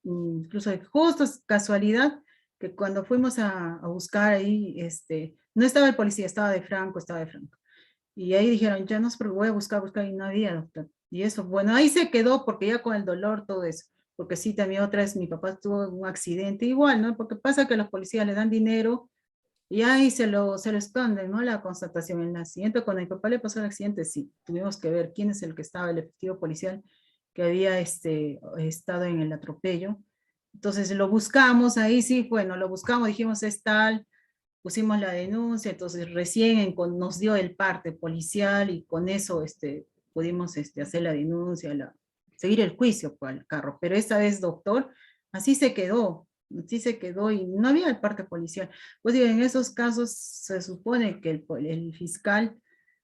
incluso justo es casualidad que cuando fuimos a buscar ahí, no estaba el policía, estaba de Franco. Y ahí dijeron, ya no se preocupe, voy a buscar, y no había, doctor. Y eso, bueno, ahí se quedó porque ya con el dolor, todo eso. Porque sí, también otra vez mi papá tuvo un accidente igual, ¿no? Porque pasa que los policías le dan dinero y ahí se lo esconden, ¿no? La constatación. En el accidente, cuando a mi papá le pasó el accidente, sí, tuvimos que ver quién es el que estaba, el efectivo policial que había estado en el atropello. Entonces lo buscamos, ahí sí, bueno, lo buscamos, dijimos es tal, pusimos la denuncia, entonces recién nos dio el parte policial y con eso pudimos hacer la denuncia, seguir el juicio por el carro. Pero esta vez, doctor, así se quedó y no había el parte policial. Pues digo, en esos casos se supone que el fiscal,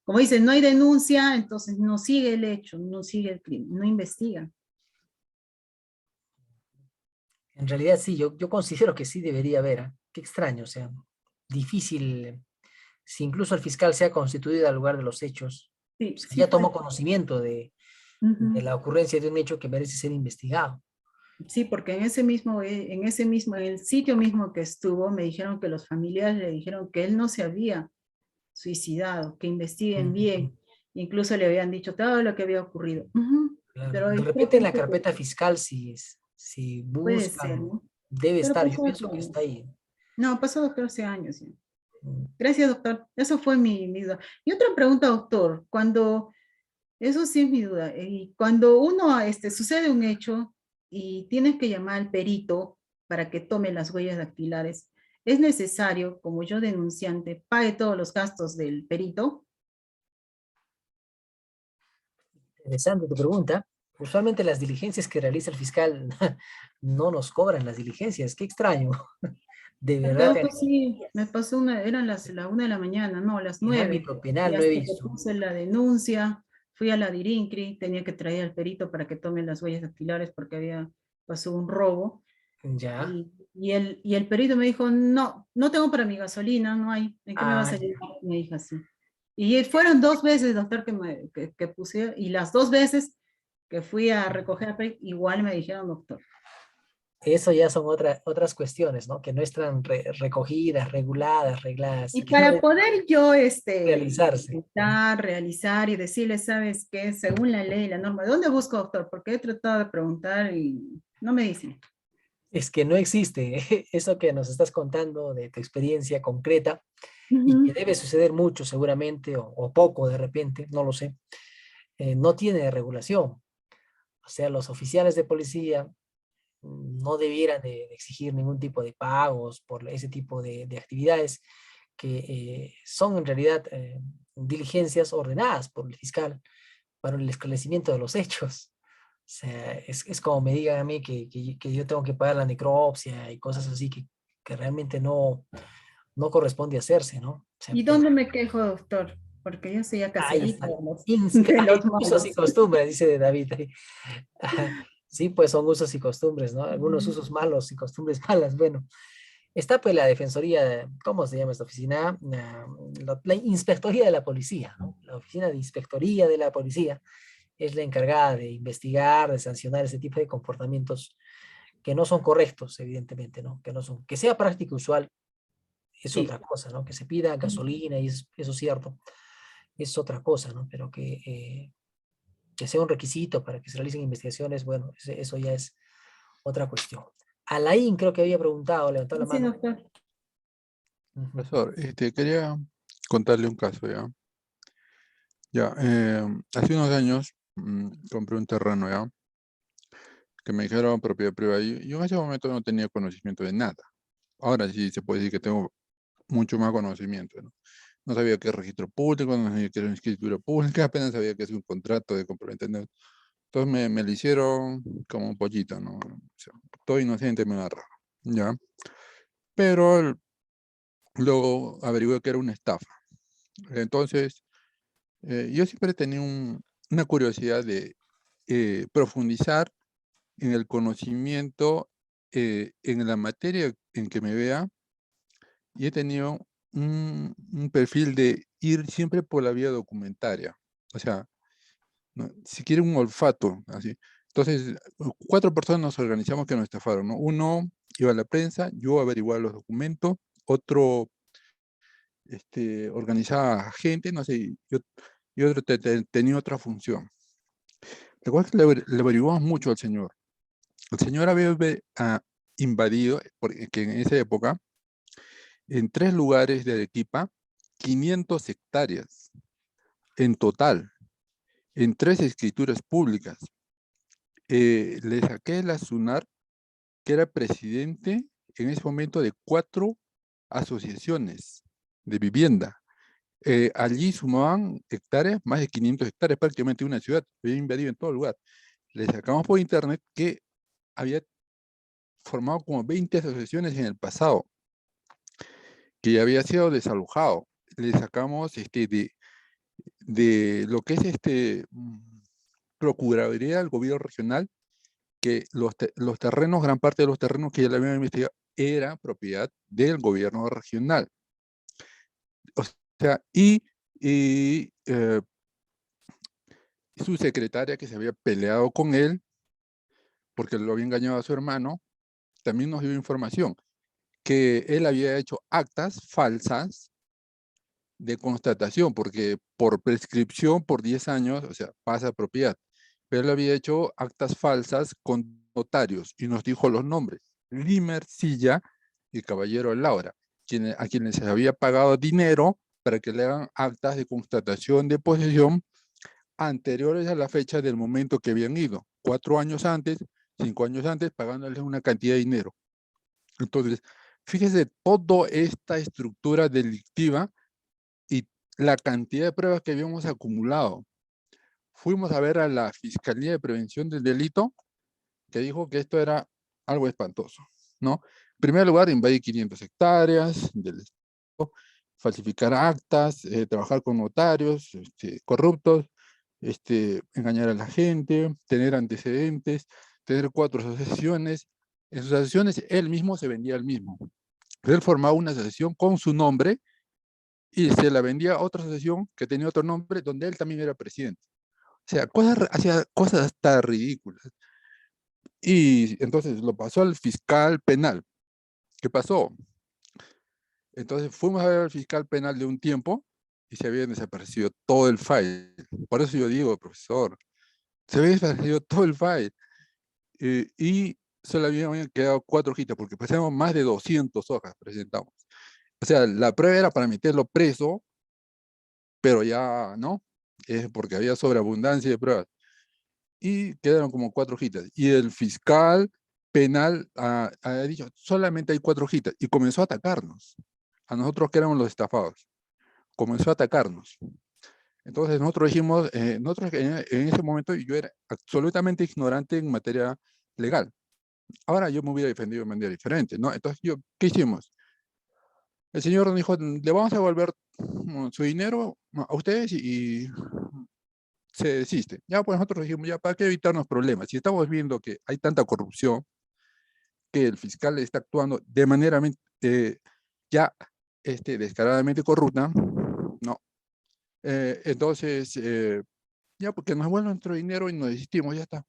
como dice, no hay denuncia, entonces no sigue el hecho, no sigue el crimen, no investiga. En realidad sí, yo considero que sí debería haber. ¿Ah? Qué extraño, o sea, difícil, si incluso el fiscal se ha constituido al lugar de los hechos, o Sí, sea, sí ya tomó fue. conocimiento de Ujú. la ocurrencia de un hecho que merece ser investigado. Sí, porque en el sitio mismo que estuvo, me dijeron que los familiares le dijeron que él no se había suicidado, que investiguen Mm, bien. Incluso le habían dicho todo lo que había ocurrido. Ujú. claro. Pero De creo repente que en la no se carpeta fiscal, si puede ser, buscan, ¿no? debe Pero estar, yo pasó hace pienso que está años. ahí. No, pasó, doctor, hace años ya. Mm. Gracias, doctor. Eso fue mi duda. Y otra pregunta, doctor. Eso sí es mi duda. Y cuando uno, sucede un hecho y tienes que llamar al perito para que tome las huellas dactilares, ¿es necesario, como yo denunciante, pague todos los gastos del perito? Interesante tu pregunta. Usualmente las diligencias que realiza el fiscal no nos cobran las diligencias. Qué extraño. De verdad, Doctor, pues sí, me pasó eran la 1 de la mañana, no, las en 9, ámbito y penal no he hasta que visto. puse la denuncia, fui a la Dirincri, tenía que traer al perito para que tome las huellas dactilares porque pasó un robo, Ya. y el perito me dijo, no, no tengo para mi gasolina, no hay, ¿en qué me vas Ah, a ya. ayudar? Me dijo así. Y fueron 2 veces, doctor, que puse, y las 2 veces que fui a recoger al perito, igual me dijeron, doctor. Eso ya son otras cuestiones, ¿no? Que no están recogidas, reguladas, arregladas Y y que no para deben poder yo realizarse. intentar realizar y decirle, ¿sabes qué? Según la ley, la norma, ¿de dónde busco, doctor? Porque he tratado de preguntar y no me dicen. Es que no existe eso que nos estás contando de tu experiencia concreta y que Ujú. debe suceder mucho seguramente o poco de repente, no lo sé, no tiene regulación. O sea, los oficiales de policía no debieran de exigir ningún tipo de pagos por ese tipo de actividades que son en realidad diligencias ordenadas por el fiscal para el esclarecimiento de los hechos. O sea, es como me digan a mí que yo tengo que pagar la necropsia y cosas así que realmente no corresponde hacerse, ¿no? O sea, ¿Y dónde me quejo, doctor? Porque yo soy ya ahí caserita está. de los Usos y malos. costumbres, dice de David. Ajá. Sí, pues son usos y costumbres, ¿no? Algunos Ujú. usos malos y costumbres malas. Bueno, está pues la Defensoría, ¿cómo se llama esta oficina? La Inspectoría de la Policía, ¿no? La Oficina de Inspectoría de la Policía es la encargada de investigar, de sancionar ese tipo de comportamientos que no son correctos, evidentemente, ¿no? Que no son, que sea práctica usual es Sí. otra cosa, ¿no? Que se pida gasolina y eso es cierto, es otra cosa, ¿no? Pero que sea un requisito para que se realicen investigaciones, bueno, eso ya es otra cuestión. Alain creo que había preguntado, levantó la Sí, mano. doctor. Ujú. Profesor, quería contarle un caso ya. Ya, hace unos años compré un terreno ya, que me dijeron propiedad privada y yo en ese momento no tenía conocimiento de nada. Ahora sí se puede decir que tengo mucho más conocimiento, ¿no? No sabía qué es registro público, no sabía qué es una escritura pública, apenas sabía qué es un contrato de compraventa. Entonces me lo hicieron como un pollito, ¿no? O sea, todo inocente me agarraron, ¿ya? Pero luego averigué que era una estafa. Entonces, yo siempre tenía una curiosidad de profundizar en el conocimiento, en la materia en que me vea, y he tenido un perfil de ir siempre por la vía documentaria. O sea, ¿no? Si quiere un olfato, así. Entonces, 4 personas nos organizamos que nos estafaron, ¿no? Uno iba a la prensa, yo averiguaba los documentos, otro organizaba gente, no sé, y otro tenía otra función. Recuerdo que le averiguamos mucho al señor. El señor había invadido, porque en esa época, en 3 lugares de Arequipa, 500 hectáreas en total, en 3 escrituras públicas. Le saqué la SUNAR, que era presidente en ese momento de 4 asociaciones de vivienda. Allí sumaban hectáreas, más de 500 hectáreas, prácticamente una ciudad, había invadido en todo lugar. Le sacamos por internet que había formado como 20 asociaciones en el pasado, que ya había sido desalojado. Le sacamos de lo que es Procuraduría del Gobierno Regional, que los terrenos, gran parte de los terrenos que ya le habían investigado, era propiedad del gobierno regional. O sea, su secretaria, que se había peleado con él porque lo había engañado a su hermano, también nos dio información que él había hecho actas falsas de constatación, porque por prescripción por 10 años, o sea, pasa a propiedad, pero él había hecho actas falsas con notarios y nos dijo los nombres: Limer Silla y Caballero Laura, a quienes se había pagado dinero para que le hagan actas de constatación de posesión anteriores a la fecha del momento que habían ido, 4 años antes, 5 años antes, pagándoles una cantidad de dinero. Entonces, fíjese toda esta estructura delictiva y la cantidad de pruebas que habíamos acumulado. Fuimos a ver a la Fiscalía de Prevención del Delito, que dijo que esto era algo espantoso, ¿no? En primer lugar, invadir 500 hectáreas del Estado, falsificar actas, trabajar con notarios corruptos, engañar a la gente, tener antecedentes, tener 4 asociaciones. En sus asociaciones él mismo se vendía al mismo. Él formaba una asociación con su nombre y se la vendía a otra asociación que tenía otro nombre, donde él también era presidente. O sea, hacía cosas hasta ridículas. Y entonces lo pasó al fiscal penal. ¿Qué pasó? Entonces fuimos a ver al fiscal penal de un tiempo y se había desaparecido todo el file. Por eso yo digo, profesor, se había desaparecido todo el file. Y solo habían quedado 4 hojitas, porque pasamos más de 200 hojas, presentamos. O sea, la prueba era para meterlo preso, pero ya no, es porque había sobreabundancia de pruebas. Y quedaron como 4 hojitas. Y el fiscal penal ha dicho, solamente hay 4 hojitas. Y comenzó a atacarnos. A nosotros que éramos los estafados. Comenzó a atacarnos. Entonces nosotros dijimos, nosotros en ese momento yo era absolutamente ignorante en materia legal. Ahora yo me hubiera defendido de manera diferente, ¿no? Entonces ¿qué hicimos? El señor nos dijo, le vamos a devolver su dinero a ustedes y se desiste. Ya pues nosotros dijimos, ya para qué evitarnos problemas. Si estamos viendo que hay tanta corrupción, que el fiscal está actuando de manera ya descaradamente corrupta, no. Entonces, ya porque nos vuelven nuestro dinero y nos desistimos, ya está.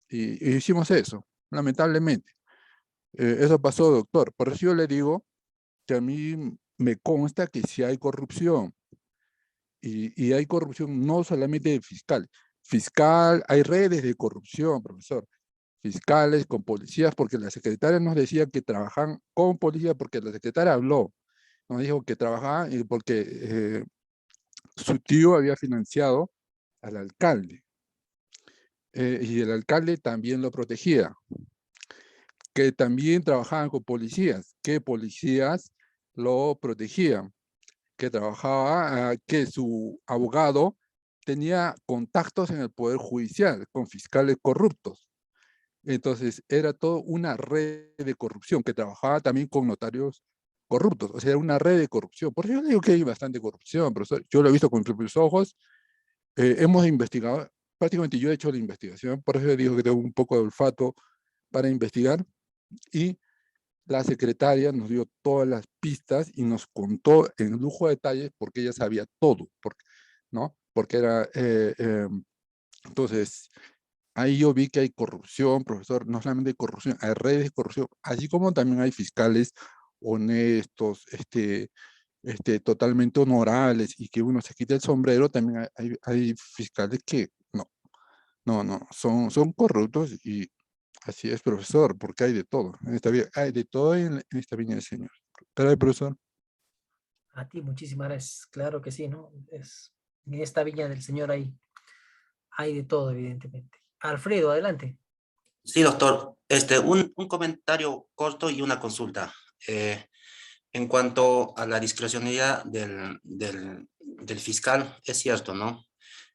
Y hicimos eso, lamentablemente. Eso pasó, doctor. Por eso yo le digo que a mí me consta que sí hay corrupción. Y hay corrupción no solamente de fiscal. Fiscal, hay redes de corrupción, profesor. Fiscales con policías, porque la secretaria nos decía que trabajan con policía, porque la secretaria habló. Nos dijo que trabajaban porque su tío había financiado al alcalde. Y el alcalde también lo protegía. Que también trabajaban con policías, que policías lo protegían, que trabajaba, que su abogado tenía contactos en el Poder Judicial con fiscales corruptos. Entonces, era toda una red de corrupción que trabajaba también con notarios corruptos. O sea, era una red de corrupción. Por eso yo digo que hay bastante corrupción, profesor. Yo lo he visto con mis propios ojos. Hemos investigado, prácticamente yo he hecho la investigación, por eso digo que tengo un poco de olfato para investigar. Y la secretaria nos dio todas las pistas y nos contó en lujo de detalles porque ella sabía todo, ¿no? Porque era, entonces, ahí yo vi que hay corrupción, profesor, no solamente hay corrupción, hay redes de corrupción, así como también hay fiscales honestos, totalmente honorables y que uno se quita el sombrero, también hay fiscales que no, son corruptos y así es, profesor, porque hay de todo. En esta vida, hay de todo en esta viña del Señor. ¿Pero profesor? A ti, muchísimas gracias. Claro que sí, ¿no? En esta viña del Señor hay de todo, evidentemente. Alfredo, adelante. Sí, doctor. Un comentario corto y una consulta. Eh, en cuanto a la discrecionalidad del fiscal, es cierto, ¿no?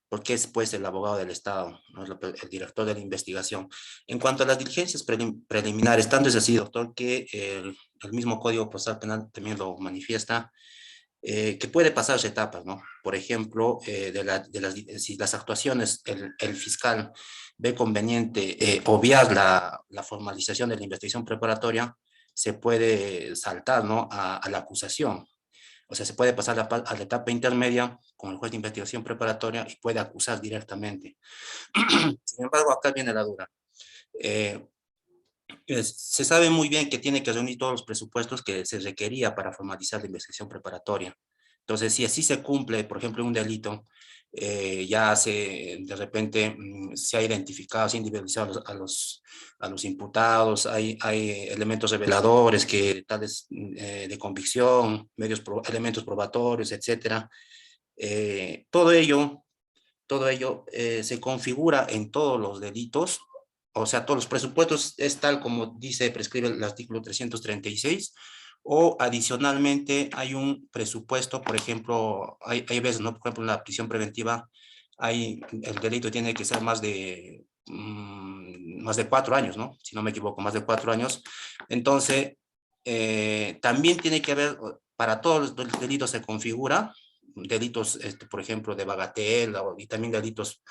Porque es pues el abogado del Estado, ¿no? El director de la investigación. En cuanto a las diligencias preliminares, tanto es así, doctor, que el mismo Código Procesal Penal también lo manifiesta, que puede pasarse etapas, ¿no? Por ejemplo, si las actuaciones, el fiscal ve conveniente obviar la formalización de la investigación preparatoria, se puede saltar, ¿no? A la acusación. O sea, se puede pasar a la etapa intermedia con el juez de investigación preparatoria y puede acusar directamente. Sin embargo, acá viene la duda. Eh, Se sabe muy bien que tiene que reunir todos los presupuestos que se requería para formalizar la investigación preparatoria. Entonces, si así se cumple, por ejemplo, un delito, de repente se ha identificado, se ha individualizado a los imputados, hay elementos reveladores que tales de convicción, elementos probatorios, etcétera. Todo ello se configura en todos los delitos, o sea, todos los presupuestos es tal como prescribe el artículo 336, o adicionalmente hay un presupuesto, por ejemplo, hay veces, ¿no? Por ejemplo, en la prisión preventiva, el delito tiene que ser más de 4 años, ¿no? Si no me equivoco, más de 4 años. Entonces, también tiene que haber, para todos los delitos se configura, delitos, por ejemplo, de bagatela y también delitos,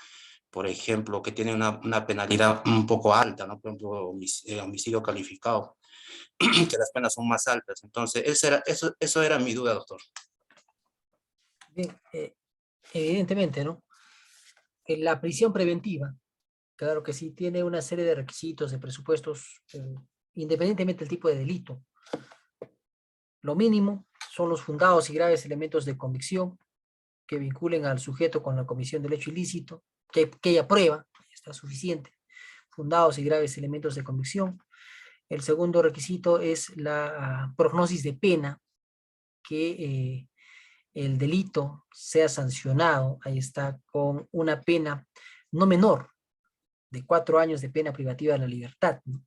por ejemplo, que tienen una penalidad un poco alta, ¿no? Por ejemplo, homicidio calificado, que las penas son más altas. Entonces, eso era mi duda, doctor. Bien, evidentemente, ¿no? La prisión preventiva, claro que sí, tiene una serie de requisitos, de presupuestos, independientemente del tipo de delito. Lo mínimo son los fundados y graves elementos de convicción que vinculen al sujeto con la comisión del hecho ilícito, que haya prueba, está suficiente. Fundados y graves elementos de convicción. El segundo requisito es la prognosis de pena, que el delito sea sancionado, ahí está, con una pena no menor de 4 años de pena privativa de la libertad, ¿no? O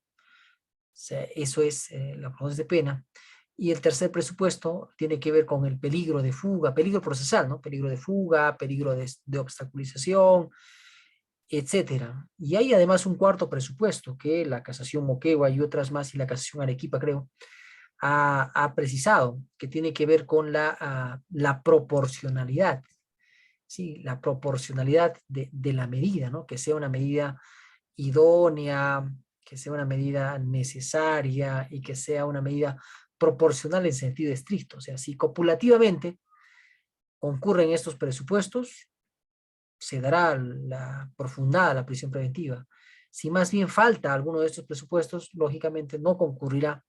sea, eso es la prognosis de pena. Y el tercer presupuesto tiene que ver con el peligro de fuga, peligro procesal, ¿no? Peligro de fuga, peligro de obstaculización, etcétera. Y hay además un cuarto presupuesto que la casación Moquegua y otras más, y la casación Arequipa, creo, ha precisado, que tiene que ver con la proporcionalidad, ¿sí? La proporcionalidad de la medida, ¿no? Que sea una medida idónea, que sea una medida necesaria y que sea una medida proporcional en sentido estricto. O sea, si copulativamente concurren estos presupuestos, se dará la profundada la prisión preventiva. Si más bien falta alguno de estos presupuestos, lógicamente no concurrirá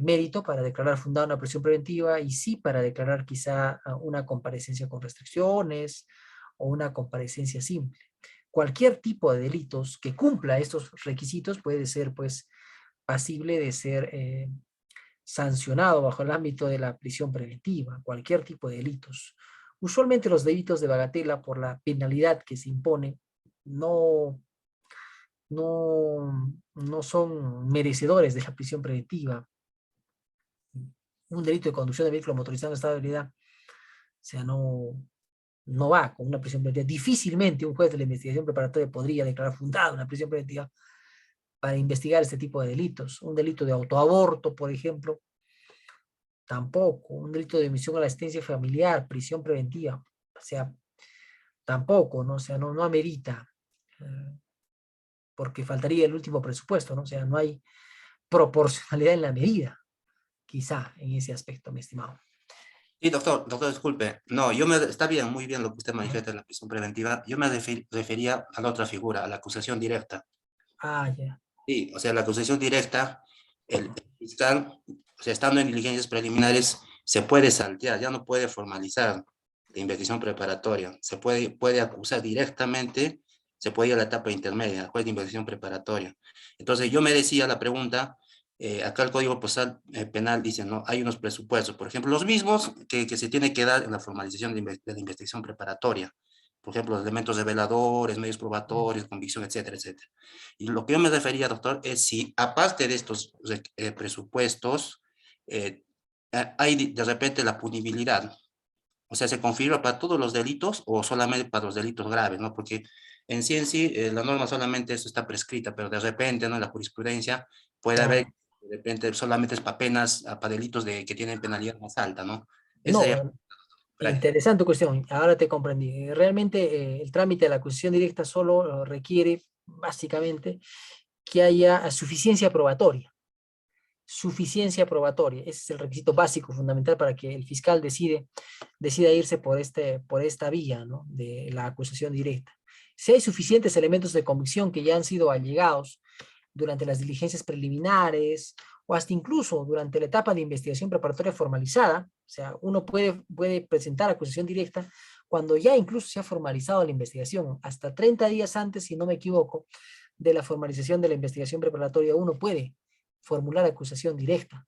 mérito para declarar fundada una prisión preventiva y sí para declarar quizá una comparecencia con restricciones o una comparecencia simple. Cualquier tipo de delitos que cumpla estos requisitos puede ser pues pasible de ser sancionado bajo el ámbito de la prisión preventiva, cualquier tipo de delitos. Usualmente los delitos de bagatela, por la penalidad que se impone, no, no son merecedores de la prisión preventiva. Un delito de conducción de vehículo motorizado en estado de ebriedad, o sea, no va con una prisión preventiva. Difícilmente un juez de la investigación preparatoria podría declarar fundada una prisión preventiva para investigar este tipo de delitos. Un delito de autoaborto, por ejemplo, tampoco. Un delito de omisión a la asistencia familiar, prisión preventiva, o sea, tampoco, ¿no? O sea, no amerita, porque faltaría el último presupuesto, ¿no? O sea, no hay proporcionalidad en la medida, quizá, en ese aspecto, mi estimado. Sí, doctor, disculpe. No, está bien, muy bien lo que usted manifiesta de la prisión preventiva. Yo me refería a la otra figura, a la acusación directa. Ah, ya. Sí, o sea, la acusación directa, el fiscal, o sea, estando en diligencias preliminares, se puede saltear, ya no puede formalizar la investigación preparatoria. Puede acusar directamente, se puede ir a la etapa intermedia, juez de investigación preparatoria. Entonces, yo me decía la pregunta, acá el Código Procesal Penal dice, ¿no? Hay unos presupuestos, por ejemplo, los mismos que se tiene que dar en la formalización de la investigación preparatoria. Por ejemplo, los elementos reveladores, medios probatorios, convicción, etcétera, etcétera. Y lo que yo me refería, doctor, es si aparte de estos presupuestos, hay de repente la punibilidad. O sea, ¿se confirma para todos los delitos o solamente para los delitos graves, ¿no? Porque en sí, la norma solamente eso está prescrita, pero de repente, ¿no? En la jurisprudencia puede haber, Claro. de repente solamente es para penas, para delitos que tienen penalidad más alta, ¿no? Esa No, sería interesante cuestión. Ahora te comprendí. Realmente el trámite de la acusación directa solo requiere, básicamente, que haya suficiencia probatoria. Suficiencia probatoria. Ese es el requisito básico, fundamental, para que el fiscal decida irse por esta vía, ¿no? De la acusación directa. Si hay suficientes elementos de convicción que ya han sido allegados durante las diligencias preliminares o hasta incluso durante la etapa de investigación preparatoria formalizada, o sea, uno puede presentar acusación directa cuando ya incluso se ha formalizado la investigación, hasta 30 días antes, si no me equivoco, de la formalización de la investigación preparatoria, uno puede formular acusación directa.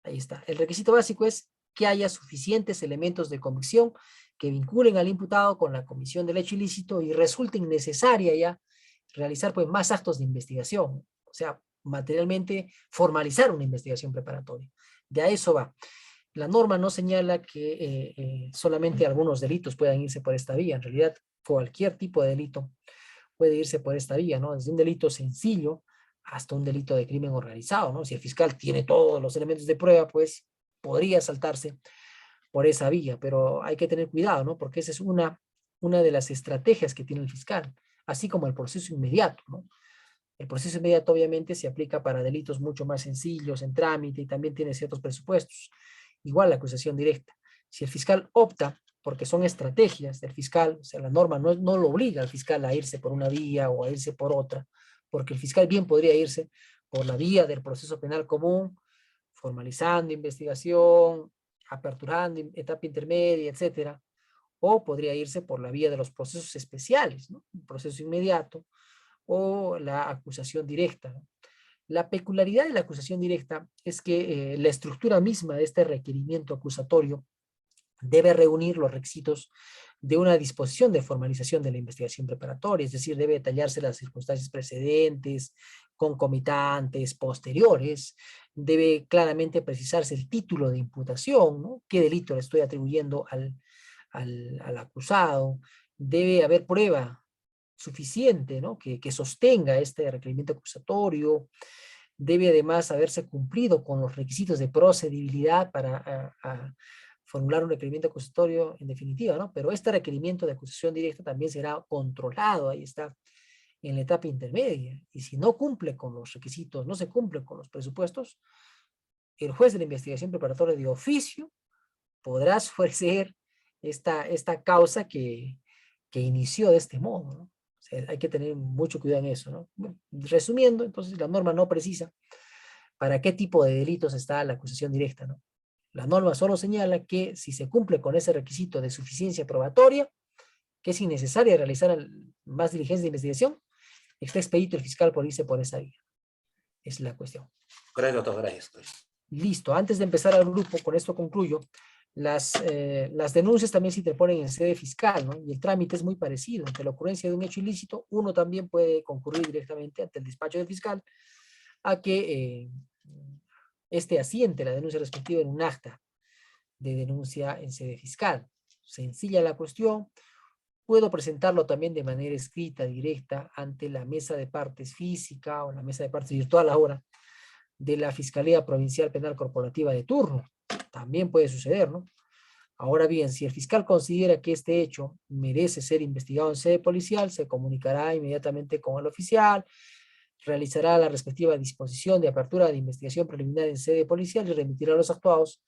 Ahí está. El requisito básico es que haya suficientes elementos de convicción que vinculen al imputado con la comisión del hecho ilícito y resulten necesaria ya realizar pues más actos de investigación, o sea, materialmente formalizar una investigación preparatoria. De a eso va. La norma no señala que solamente algunos delitos puedan irse por esta vía. En realidad, cualquier tipo de delito puede irse por esta vía, ¿no? Desde un delito sencillo hasta un delito de crimen organizado, ¿no? Si el fiscal tiene todos los elementos de prueba, pues podría saltarse por esa vía, pero hay que tener cuidado, ¿no? Porque esa es una de las estrategias que tiene el fiscal, así como el proceso inmediato, ¿no? El proceso inmediato obviamente se aplica para delitos mucho más sencillos, en trámite, y también tiene ciertos presupuestos. Igual la acusación directa. Si el fiscal opta, porque son estrategias del fiscal, o sea, la norma no lo obliga al fiscal a irse por una vía o a irse por otra, porque el fiscal bien podría irse por la vía del proceso penal común, formalizando investigación, aperturando etapa intermedia, etcétera, o podría irse por la vía de los procesos especiales, ¿no? Un proceso inmediato, o la acusación directa, ¿no? La peculiaridad de la acusación directa es que la estructura misma de este requerimiento acusatorio debe reunir los requisitos de una disposición de formalización de la investigación preparatoria, es decir, debe detallarse las circunstancias precedentes, concomitantes, posteriores, debe claramente precisarse el título de imputación, ¿no? ¿Qué delito le estoy atribuyendo al acusado? Debe haber prueba suficiente, ¿no? que sostenga este requerimiento acusatorio. Debe además haberse cumplido con los requisitos de procedibilidad para formular un requerimiento acusatorio en definitiva, ¿no? Pero este requerimiento de acusación directa también será controlado, ahí está, en la etapa intermedia. Y si no cumple con los requisitos, no se cumple con los presupuestos, el juez de la investigación preparatoria de oficio podrá ofrecer esta causa que inició de este modo, ¿no? O sea, hay que tener mucho cuidado en eso, ¿no? Bueno, resumiendo, entonces la norma no precisa para qué tipo de delitos está la acusación directa, ¿no? La norma solo señala que si se cumple con ese requisito de suficiencia probatoria, que es innecesaria realizar más diligencias de investigación, está expedito el fiscal por irse por esa vía. Es la cuestión. gracias, doctor, gracias. Listo, antes de empezar al grupo, con esto concluyo, las denuncias también se interponen en sede fiscal, ¿no? Y el trámite es muy parecido. Ante la ocurrencia de un hecho ilícito, uno también puede concurrir directamente ante el despacho del fiscal a que este asiente la denuncia respectiva en un acta de denuncia en sede fiscal. Sencilla la cuestión. Puedo presentarlo también de manera escrita, directa, ante la mesa de partes física o la mesa de partes virtual ahora de la Fiscalía Provincial Penal Corporativa de turno. También puede suceder, ¿no? Ahora bien, si el fiscal considera que este hecho merece ser investigado en sede policial, se comunicará inmediatamente con el oficial, realizará la respectiva disposición de apertura de investigación preliminar en sede policial y remitirá a los actuados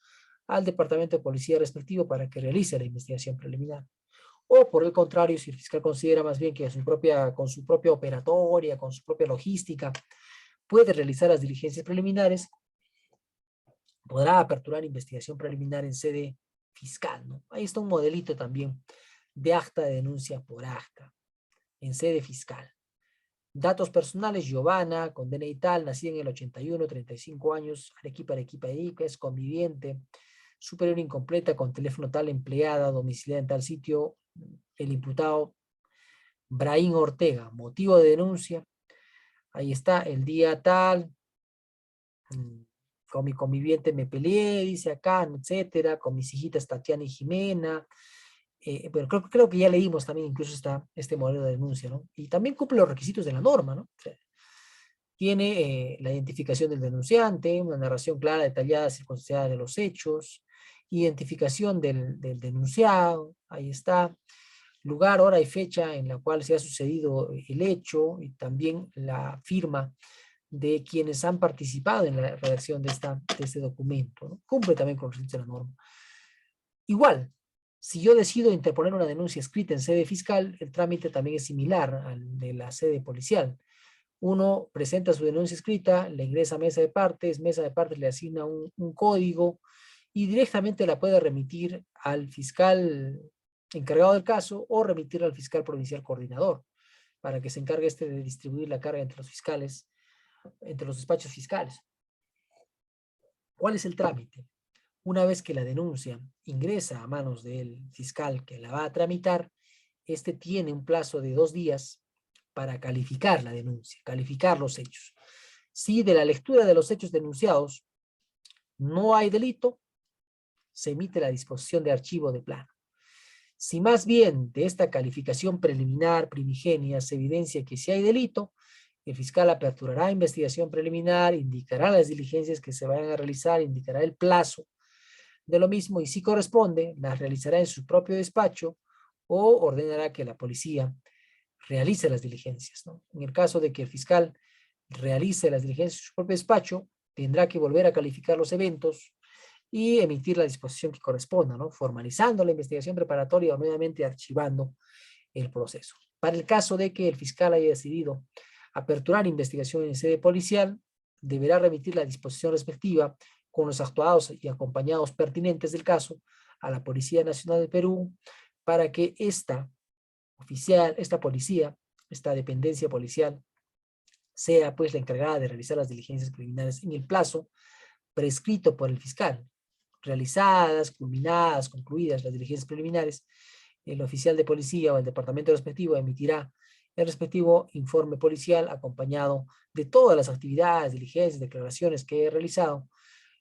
al departamento de policía respectivo para que realice la investigación preliminar. O por el contrario, si el fiscal considera más bien que con su propia operatoria, con su propia logística, puede realizar las diligencias preliminares, podrá aperturar investigación preliminar en sede fiscal, ¿no? Ahí está un modelito también de acta de denuncia por acta, en sede fiscal. Datos personales: Giovanna, con DNI tal, nacida en el 81, 35 años, Arequipa, es conviviente, superior incompleta, con teléfono tal, empleada, domiciliada en tal sitio, el imputado Brahim Ortega, motivo de denuncia, ahí está, el día tal, con mi conviviente me peleé, dice acá, etcétera, con mis hijitas Tatiana y Jimena, pero creo que ya leímos también incluso este modelo de denuncia, ¿no? Y también cumple los requisitos de la norma, ¿no? O sea, tiene la identificación del denunciante, una narración clara, detallada, circunstanciada de los hechos, identificación del denunciado, ahí está, lugar, hora y fecha en la cual se ha sucedido el hecho, y también la firma de quienes han participado en la redacción de este documento, ¿no? Cumple también con los requisitos de la norma. Igual, si yo decido interponer una denuncia escrita en sede fiscal, el trámite también es similar al de la sede policial. Uno presenta su denuncia escrita, le ingresa a mesa de partes le asigna un código y directamente la puede remitir al fiscal encargado del caso o remitirla al fiscal provincial coordinador para que se encargue de distribuir la carga entre los fiscales, entre los despachos fiscales. ¿Cuál es el trámite? Una vez que la denuncia ingresa a manos del fiscal que la va a tramitar, este tiene un plazo de 2 días para calificar la denuncia, calificar los hechos. Si de la lectura de los hechos denunciados no hay delito, se emite la disposición de archivo de plano. Si más bien de esta calificación preliminar primigenia se evidencia que sí hay delito, el fiscal aperturará investigación preliminar, indicará las diligencias que se vayan a realizar, indicará el plazo de lo mismo y si corresponde, las realizará en su propio despacho o ordenará que la policía realice las diligencias, ¿no? En el caso de que el fiscal realice las diligencias en su propio despacho, tendrá que volver a calificar los eventos y emitir la disposición que corresponda, ¿no? Formalizando la investigación preparatoria o nuevamente archivando el proceso. Para el caso de que el fiscal haya decidido aperturar investigación en sede policial, deberá remitir la disposición respectiva con los actuados y acompañados pertinentes del caso a la Policía Nacional del Perú para que esta policía, esta dependencia policial, sea pues la encargada de realizar las diligencias preliminares en el plazo prescrito por el fiscal. Realizadas, culminadas, concluidas las diligencias preliminares, el oficial de policía o el departamento respectivo emitirá el respectivo informe policial acompañado de todas las actividades, diligencias, declaraciones que he realizado,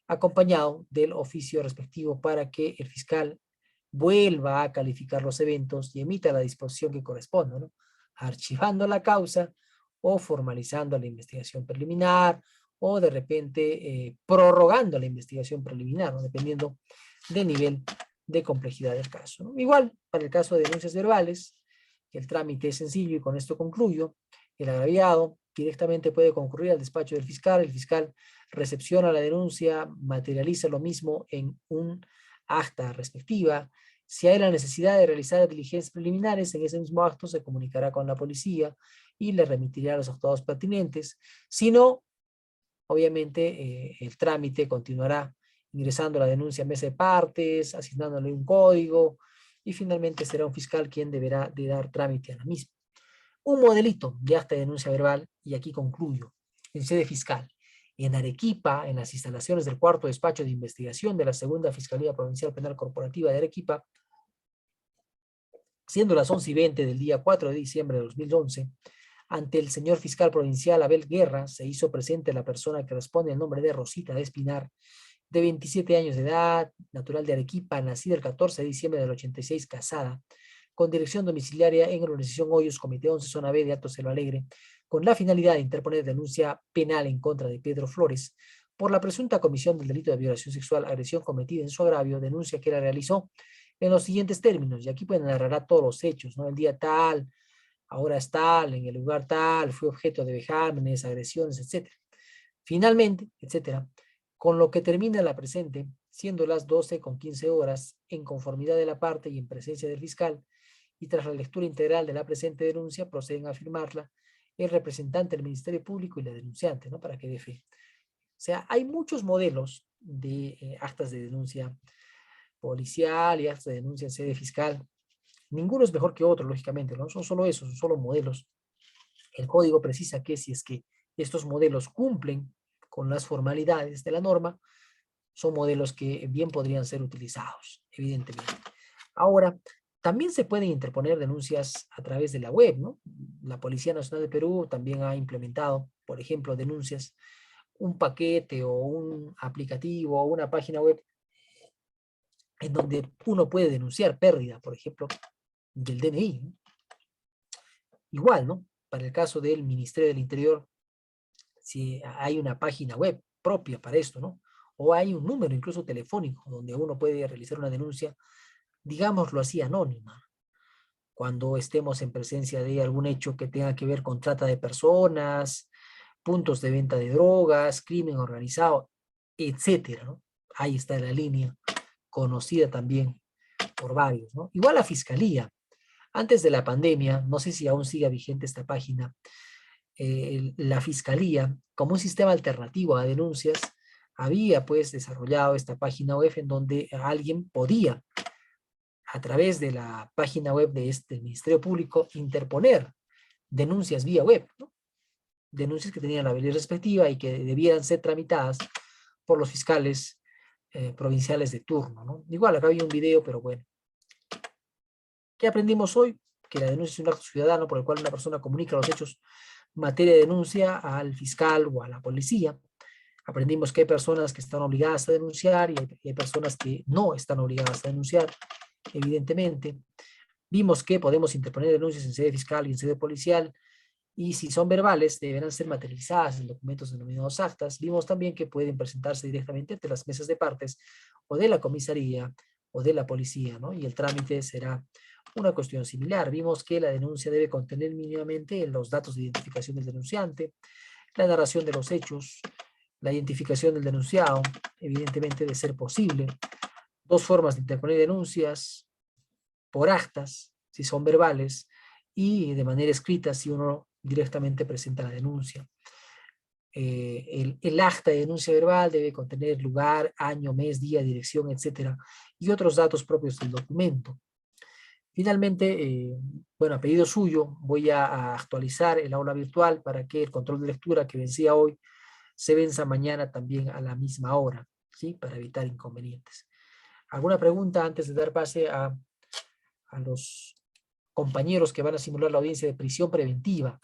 acompañado del oficio respectivo para que el fiscal vuelva a calificar los eventos y emita la disposición que corresponda, ¿no? Archivando la causa o formalizando la investigación preliminar o de repente prorrogando la investigación preliminar, ¿no? Dependiendo del nivel de complejidad del caso, ¿no? Igual, para el caso de denuncias verbales, el trámite es sencillo y con esto concluyo. El agraviado directamente puede concurrir al despacho del fiscal, el fiscal recepciona la denuncia, materializa lo mismo en un acta respectiva. Si hay la necesidad de realizar diligencias preliminares, en ese mismo acto se comunicará con la policía y le remitirá a los actuados pertinentes. Si no, obviamente el trámite continuará ingresando la denuncia a mesa de partes, asignándole un código y finalmente será un fiscal quien deberá de dar trámite a la misma. Un modelito de acta de denuncia verbal, y aquí concluyo, en sede fiscal. En Arequipa, en las instalaciones del cuarto despacho de investigación de la Segunda Fiscalía Provincial Penal Corporativa de Arequipa, siendo las 11:20 del día 4 de diciembre de 2011, ante el señor fiscal provincial Abel Guerra, se hizo presente la persona que responde al nombre de Rosita de Espinar, de 27 años de edad, natural de Arequipa, nacida el 14 de diciembre del 86, casada, con dirección domiciliaria en la organización Hoyos, Comité 11, Zona B de Alto Selva Alegre, con la finalidad de interponer denuncia penal en contra de Pedro Flores por la presunta comisión del delito de violación sexual, agresión cometida en su agravio, denuncia que la realizó en los siguientes términos, y aquí pues narrará todos los hechos, ¿no? El día tal, ahora es tal, en el lugar tal, fue objeto de vejámenes, agresiones, etc. Finalmente, etcétera, con lo que termina la presente, siendo las 12:15 en conformidad de la parte y en presencia del fiscal, y tras la lectura integral de la presente denuncia, proceden a firmarla el representante del Ministerio Público y la denunciante, ¿no? Para que dé fe. O sea, hay muchos modelos de actas de denuncia policial y actas de denuncia en sede fiscal. Ninguno es mejor que otro, lógicamente, ¿no? Son solo esos, son solo modelos. El código precisa que si es que estos modelos cumplen con las formalidades de la norma, son modelos que bien podrían ser utilizados, evidentemente. Ahora, también se pueden interponer denuncias a través de la web, ¿no? La Policía Nacional de Perú también ha implementado, por ejemplo, denuncias, un paquete o un aplicativo o una página web en donde uno puede denunciar pérdida, por ejemplo, del DNI, ¿no? Igual, ¿no? Para el caso del Ministerio del Interior, si hay una página web propia para esto, ¿no? O hay un número incluso telefónico donde uno puede realizar una denuncia, digámoslo así, anónima, cuando estemos en presencia de algún hecho que tenga que ver con trata de personas, puntos de venta de drogas, crimen organizado, etcétera, ¿no? Ahí está la línea, conocida también por varios, ¿no? Igual la Fiscalía. Antes de la pandemia, no sé si aún sigue vigente esta página, la Fiscalía, como un sistema alternativo a denuncias, había pues desarrollado esta página web en donde alguien podía, a través de la página web de este Ministerio Público, interponer denuncias vía web, ¿no? Denuncias que tenían la validez respectiva y que debieran ser tramitadas por los fiscales provinciales de turno, ¿no? Igual, acá había un video, pero bueno. ¿Qué aprendimos hoy? Que la denuncia es un acto ciudadano por el cual una persona comunica los hechos en materia de denuncia al fiscal o a la policía. Aprendimos que hay personas que están obligadas a denunciar y hay personas que no están obligadas a denunciar, evidentemente. Vimos que podemos interponer denuncias en sede fiscal y en sede policial, y si son verbales, deberán ser materializadas en documentos denominados actas. Vimos también que pueden presentarse directamente ante las mesas de partes o de la comisaría o de la policía, ¿no? Y el trámite será una cuestión similar. Vimos que la denuncia debe contener mínimamente los datos de identificación del denunciante, la narración de los hechos, la identificación del denunciado, evidentemente de ser posible, 2 formas de interponer denuncias, por actas, si son verbales, y de manera escrita si uno directamente presenta la denuncia. El acta de denuncia verbal debe contener lugar, año, mes, día, dirección, etcétera, y otros datos propios del documento. Finalmente, bueno, a pedido suyo, voy a actualizar el aula virtual para que el control de lectura que vencía hoy se venza mañana también a la misma hora, ¿sí? Para evitar inconvenientes. ¿Alguna pregunta antes de dar pase a los compañeros que van a simular la audiencia de prisión preventiva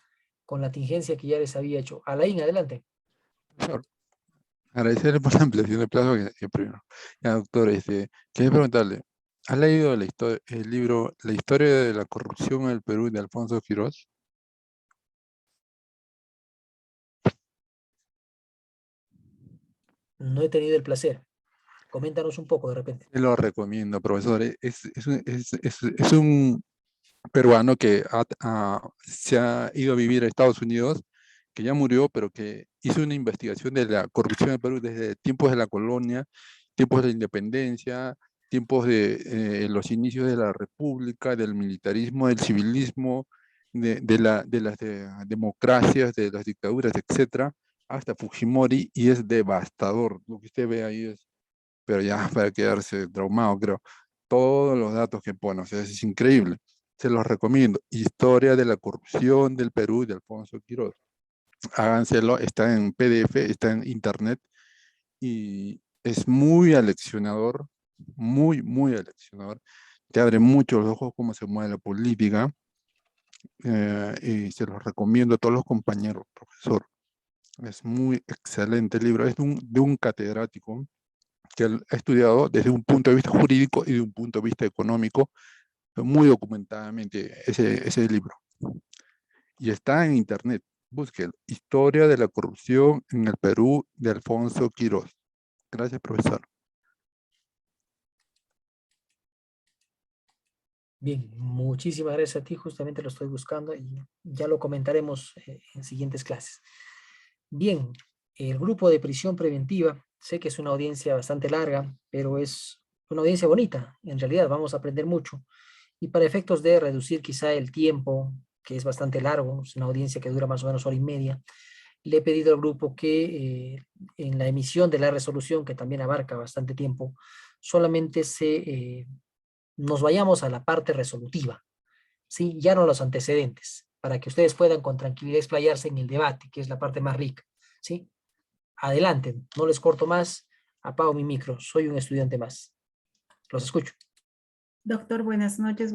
con la tingencia que ya les había hecho? Alain, adelante. Profesor, agradecerle por la ampliación de plazo que primero. Ya, doctor, quería preguntarle, ¿ha leído el libro La historia de la corrupción en el Perú de Alfonso Quirós? No he tenido el placer. Coméntanos un poco de repente. Te lo recomiendo, profesor. Es un peruano que se ha ido a vivir a Estados Unidos, que ya murió, pero que hizo una investigación de la corrupción en Perú desde tiempos de la colonia, tiempos de la independencia, tiempos de los inicios de la república, del militarismo, del civilismo, de las democracias, de las dictaduras, etcétera, hasta Fujimori, y es devastador. Lo que usted ve ahí es, pero ya para quedarse traumado, creo. Todos los datos que pone, o sea, es increíble. Se los recomiendo. Historia de la corrupción del Perú de Alfonso Quirós. Háganselo, está en PDF, está en internet y es muy aleccionador, muy, muy aleccionador. Te abre mucho los ojos cómo se mueve la política y se los recomiendo a todos los compañeros, profesor. Es muy excelente el libro, es de un catedrático que ha estudiado desde un punto de vista jurídico y de un punto de vista económico, muy documentadamente ese libro. Y está en internet. Busquen Historia de la corrupción en el Perú de Alfonso Quirós. Gracias, profesor. Bien, muchísimas gracias a ti. Justamente lo estoy buscando y ya lo comentaremos en siguientes clases. Bien, el grupo de prisión preventiva Sé que es una audiencia bastante larga, pero es una audiencia bonita. En realidad vamos a aprender mucho. Y para efectos de reducir quizá el tiempo, que es bastante largo, es una audiencia que dura más o menos hora y media, le he pedido al grupo que en la emisión de la resolución, que también abarca bastante tiempo, solamente nos vayamos a la parte resolutiva, ¿sí? Ya no los antecedentes, para que ustedes puedan con tranquilidad explayarse en el debate, que es la parte más rica, ¿sí? Adelante, no les corto más, apago mi micro, soy un estudiante más. Los escucho. Doctor, buenas noches,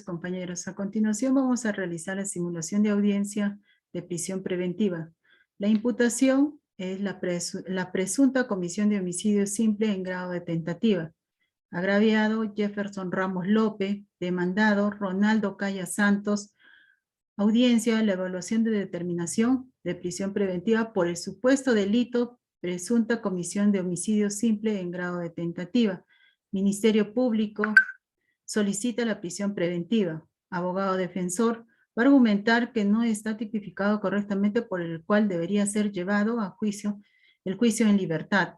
compañeros. A continuación vamos a realizar la simulación de audiencia de prisión preventiva. La imputación es la presunta comisión de homicidio simple en grado de tentativa. Agraviado Jefferson Ramos López, demandado Ronaldo Calla Santos. Audiencia, la evaluación de determinación de prisión preventiva por el supuesto delito presunta comisión de homicidio simple en grado de tentativa. Ministerio Público solicita la prisión preventiva. Abogado defensor va a argumentar que no está tipificado correctamente por el cual debería ser llevado a juicio el juicio en libertad.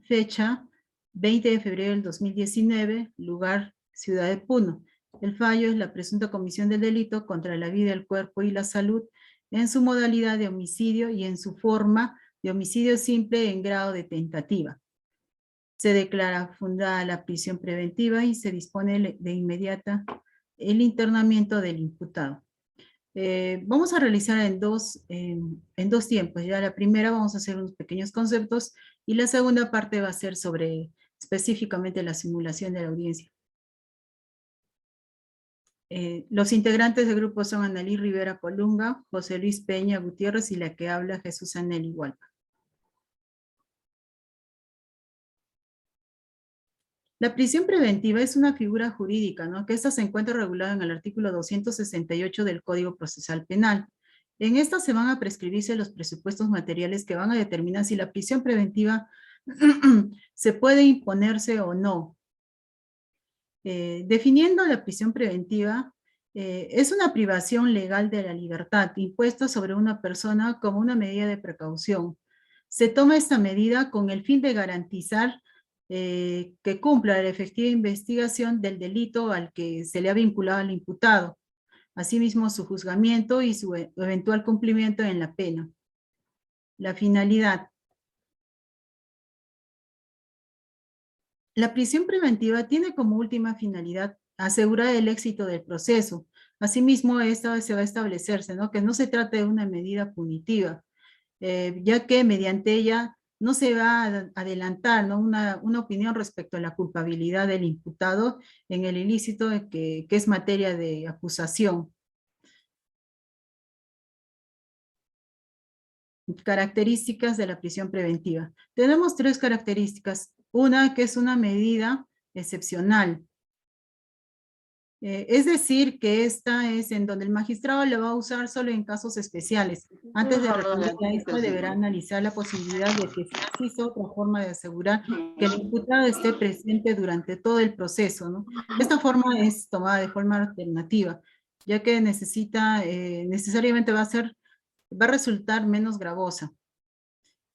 Fecha 20 de febrero del 2019, lugar Ciudad de Puno. El fallo es la presunta comisión del delito contra la vida, el cuerpo y la salud en su modalidad de homicidio y en su forma de homicidio simple en grado de tentativa. Se declara fundada la prisión preventiva y se dispone de inmediata el internamiento del imputado. Vamos a realizar en dos tiempos. Ya la primera vamos a hacer unos pequeños conceptos y la segunda parte va a ser sobre específicamente la simulación de la audiencia. Los integrantes del grupo son Annalí Rivera Colunga, José Luis Peña Gutiérrez y la que habla Jesús Aneli Hualpa. La prisión preventiva es una figura jurídica, ¿no? Que esta se encuentra regulada en el artículo 268 del Código Procesal Penal. En esta se van a prescribirse los presupuestos materiales que van a determinar si la prisión preventiva se puede imponerse o no. Definiendo la prisión preventiva, es una privación legal de la libertad impuesta sobre una persona como una medida de precaución. Se toma esta medida con el fin de garantizar que cumpla la efectiva investigación del delito al que se le ha vinculado al imputado, asimismo su juzgamiento y su eventual cumplimiento en la pena. La finalidad. La prisión preventiva tiene como última finalidad asegurar el éxito del proceso. Asimismo, esta se va a establecerse, ¿no? Que no se trate de una medida punitiva, ya que mediante ella no se va a adelantar, ¿no? una opinión respecto a la culpabilidad del imputado en el ilícito que es materia de acusación. Características de la prisión preventiva. Tenemos tres características. Una, que es una medida excepcional. Es decir, que esta es en donde el magistrado la va a usar solo en casos especiales. Antes de responder a esto, deberá analizar la posibilidad de que se exista otra forma de asegurar que el imputado esté presente durante todo el proceso, ¿no? Esta forma es tomada de forma alternativa, ya que necesariamente va a resultar menos gravosa.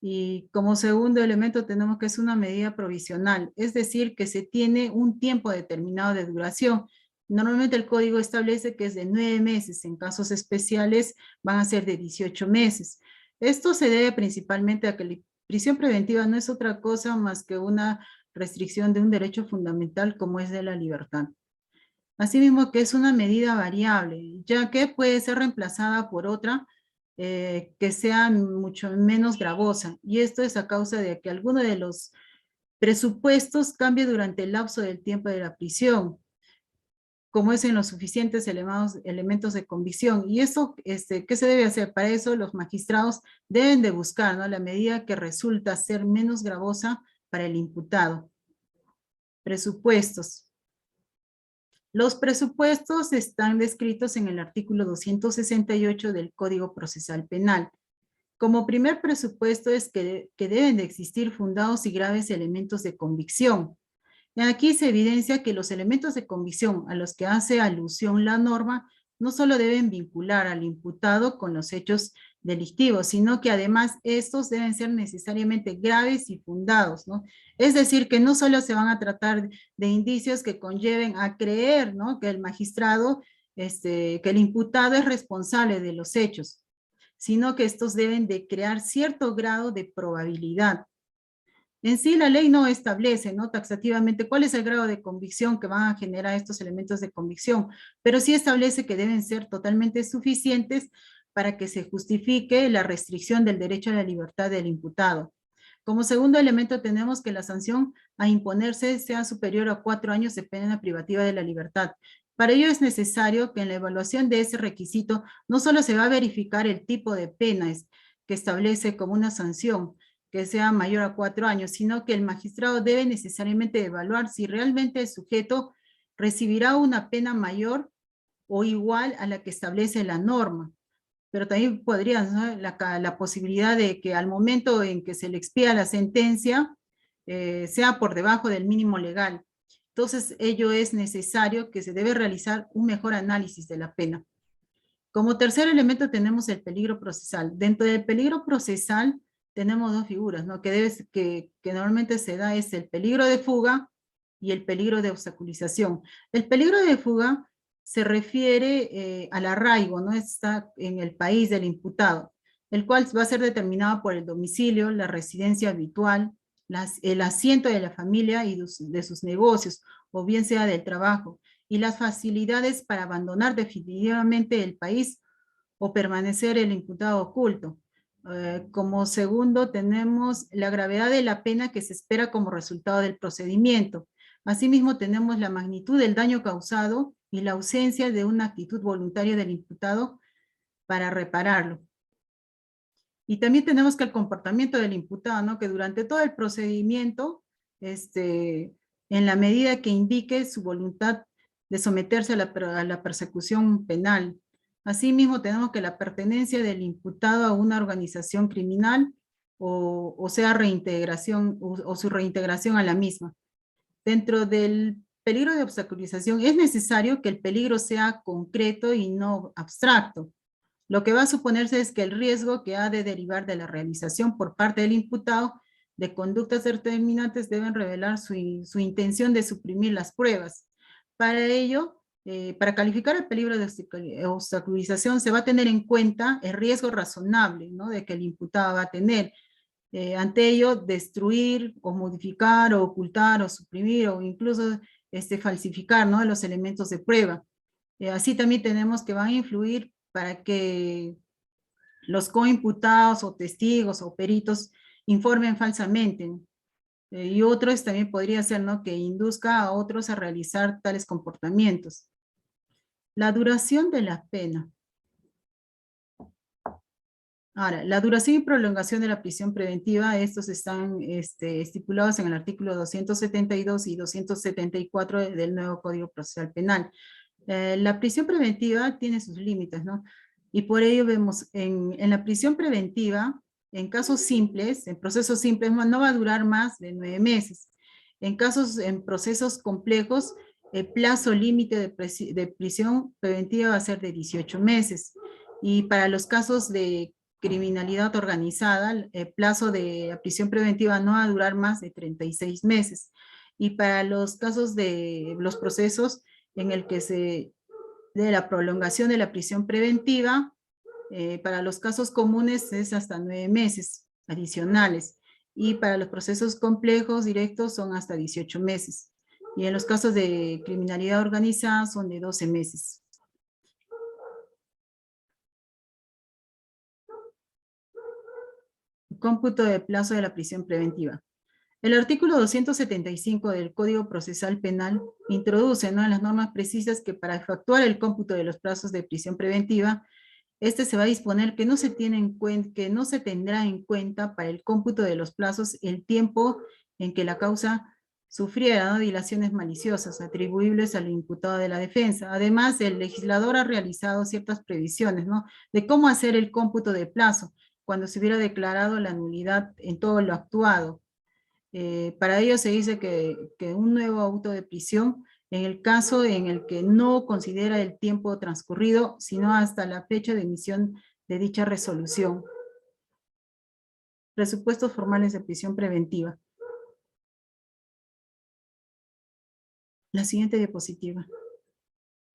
Y como segundo elemento tenemos que es una medida provisional, es decir, que se tiene un tiempo determinado de duración. Normalmente el código establece que es de 9 meses, en casos especiales van a ser de 18 meses. Esto se debe principalmente a que la prisión preventiva no es otra cosa más que una restricción de un derecho fundamental como es de la libertad. Asimismo que es una medida variable, ya que puede ser reemplazada por otra que sea mucho menos gravosa. Y esto es a causa de que alguno de los presupuestos cambie durante el lapso del tiempo de la prisión, como es en los suficientes elementos de convicción. Y eso, ¿qué se debe hacer? Para eso los magistrados deben de buscar, ¿no? La medida que resulta ser menos gravosa para el imputado. Presupuestos. Los presupuestos están descritos en el artículo 268 del Código Procesal Penal. Como primer presupuesto es que deben de existir fundados y graves elementos de convicción. Aquí se evidencia que los elementos de convicción a los que hace alusión la norma no solo deben vincular al imputado con los hechos delictivos, sino que además estos deben ser necesariamente graves y fundados, ¿no? Es decir, que no solo se van a tratar de indicios que conlleven a creer, ¿no?, que el magistrado, que el imputado es responsable de los hechos, sino que estos deben de crear cierto grado de probabilidad. En sí, la ley no establece, ¿no?, taxativamente cuál es el grado de convicción que van a generar estos elementos de convicción, pero sí establece que deben ser totalmente suficientes para que se justifique la restricción del derecho a la libertad del imputado. Como segundo elemento tenemos que la sanción a imponerse sea superior a 4 años de pena privativa de la libertad. Para ello es necesario que en la evaluación de ese requisito no solo se va a verificar el tipo de penas que establece como una sanción, que sea mayor a 4 años, sino que el magistrado debe necesariamente evaluar si realmente el sujeto recibirá una pena mayor o igual a la que establece la norma. Pero también podría, ¿no?, la posibilidad de que al momento en que se le expida la sentencia, sea por debajo del mínimo legal. Entonces, ello es necesario que se debe realizar un mejor análisis de la pena. Como tercer elemento tenemos el peligro procesal. Dentro del peligro procesal tenemos dos figuras, ¿no?, que normalmente se da, es el peligro de fuga y el peligro de obstaculización. El peligro de fuga se refiere al arraigo, ¿no?, está en el país del imputado, el cual va a ser determinado por el domicilio, la residencia habitual, el asiento de la familia y de sus negocios, o bien sea del trabajo, y las facilidades para abandonar definitivamente el país o permanecer el imputado oculto. Como segundo tenemos la gravedad de la pena que se espera como resultado del procedimiento. Asimismo tenemos la magnitud del daño causado y la ausencia de una actitud voluntaria del imputado para repararlo. Y también tenemos que el comportamiento del imputado, ¿no?, que durante todo el procedimiento, en la medida que indique su voluntad de someterse a la persecución penal. Asimismo, tenemos que la pertenencia del imputado a una organización criminal o sea reintegración o su reintegración a la misma. Dentro del peligro de obstaculización es necesario que el peligro sea concreto y no abstracto. Lo que va a suponerse es que el riesgo que ha de derivar de la realización por parte del imputado de conductas determinantes deben revelar su intención de suprimir las pruebas. Para ello, para calificar el peligro de obstaculización se va a tener en cuenta el riesgo razonable, ¿no?, de que el imputado va a tener. Ante ello, destruir o modificar o ocultar o suprimir o incluso falsificar, ¿no?, los elementos de prueba. Así también tenemos que van a influir para que los coimputados o testigos o peritos informen falsamente. Y otros también podría ser, ¿no?, que induzca a otros a realizar tales comportamientos. La duración de la pena. Ahora, la duración y prolongación de la prisión preventiva, estos están estipulados en el artículo 272 y 274 del nuevo Código Procesal Penal. La prisión preventiva tiene sus límites, ¿no? Y por ello vemos en la prisión preventiva, en casos simples, en procesos simples, no va a durar más de 9 meses. En procesos complejos, el plazo límite de prisión preventiva va a ser de 18 meses. Y para los casos de criminalidad organizada, el plazo de la prisión preventiva no va a durar más de 36 meses. Y para los casos de los procesos en el que de la prolongación de la prisión preventiva, para los casos comunes es hasta 9 meses adicionales. Y para los procesos complejos directos son hasta 18 meses. Y en los casos de criminalidad organizada son de 12 meses. Cómputo de plazo de la prisión preventiva. El artículo 275 del Código Procesal Penal introduce, ¿no?, en las normas precisas que para efectuar el cómputo de los plazos de prisión preventiva, se va a disponer que no se tendrá en cuenta para el cómputo de los plazos el tiempo en que la causa sufriera, ¿no?, dilaciones maliciosas atribuibles al imputado de la defensa. Además, el legislador ha realizado ciertas previsiones, ¿no?, de cómo hacer el cómputo de plazo cuando se hubiera declarado la nulidad en todo lo actuado. Para ello se dice que un nuevo auto de prisión, en el caso en el que no considera el tiempo transcurrido, sino hasta la fecha de emisión de dicha resolución. Presupuestos formales de prisión preventiva. La siguiente diapositiva.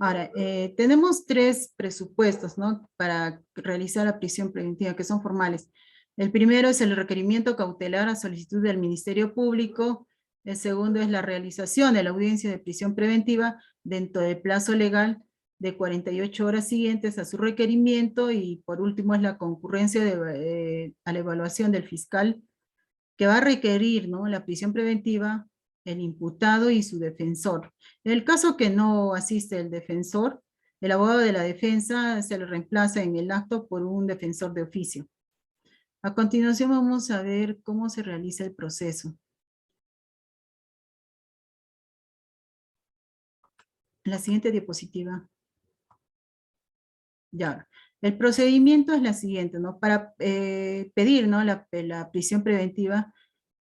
Ahora, tenemos 3 presupuestos, ¿no?, para realizar la prisión preventiva, que son formales. El primero es el requerimiento cautelar a solicitud del Ministerio Público. El segundo es la realización de la audiencia de prisión preventiva dentro del plazo legal de 48 horas siguientes a su requerimiento. Y por último es la concurrencia a la evaluación del fiscal, que va a requerir, ¿no?, la prisión preventiva, el imputado y su defensor. En el caso que no asiste el defensor, el abogado de la defensa se le reemplaza en el acto por un defensor de oficio. A continuación vamos a ver cómo se realiza el proceso. La siguiente diapositiva. Ya. El procedimiento es la siguiente, ¿no? Para pedir, ¿no?, la prisión preventiva,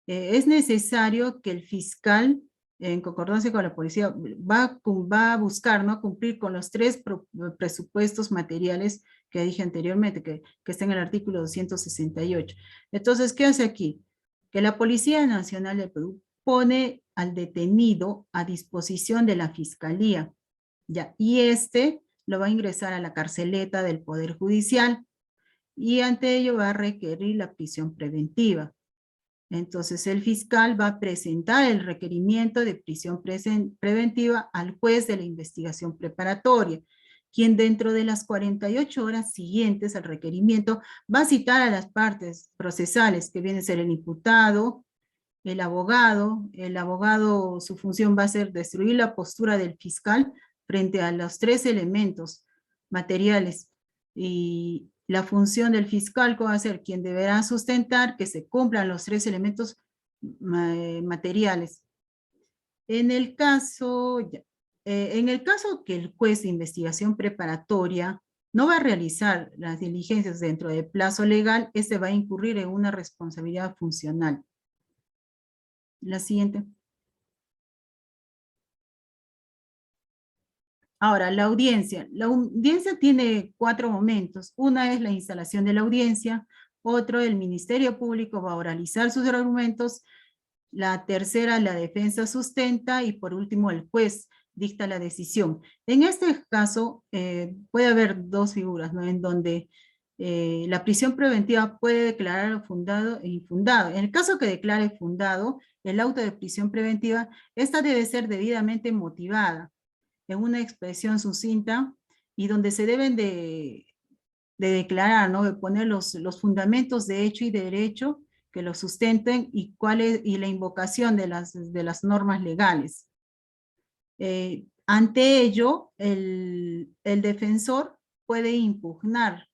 es necesario que el fiscal, en concordancia con la policía, va a buscar, ¿no?, cumplir con los 3 presupuestos materiales que dije anteriormente, que está en el artículo 268. Entonces, ¿qué hace aquí? Que la Policía Nacional del Perú pone al detenido a disposición de la Fiscalía, ¿ya? Y lo va a ingresar a la carceleta del Poder Judicial, y ante ello va a requerir la prisión preventiva. Entonces el fiscal va a presentar el requerimiento de prisión preventiva al juez de la investigación preparatoria, quien dentro de las 48 horas siguientes al requerimiento va a citar a las partes procesales, que viene a ser el imputado, el abogado. El abogado, su función va a ser destruir la postura del fiscal frente a los 3 elementos materiales, y la función del fiscal va a ser quien deberá sustentar que se cumplan los 3 elementos materiales. En el caso que el juez de investigación preparatoria no va a realizar las diligencias dentro del plazo legal, va a incurrir en una responsabilidad funcional. La siguiente. Ahora, la audiencia. La audiencia tiene 4 momentos. Una es la instalación de la audiencia, otro, el Ministerio Público va a oralizar sus argumentos, la tercera, la defensa sustenta, y por último el juez dicta la decisión. En este caso puede haber 2 figuras, ¿no?, en donde la prisión preventiva puede declarar fundado e infundado. En el caso que declare fundado el auto de prisión preventiva, esta debe ser debidamente motivada en una expresión sucinta, y donde se deben de declarar, ¿no?, de poner los fundamentos de hecho y de derecho que lo sustenten, y la invocación de las normas legales. Ante ello, el defensor puede impugnar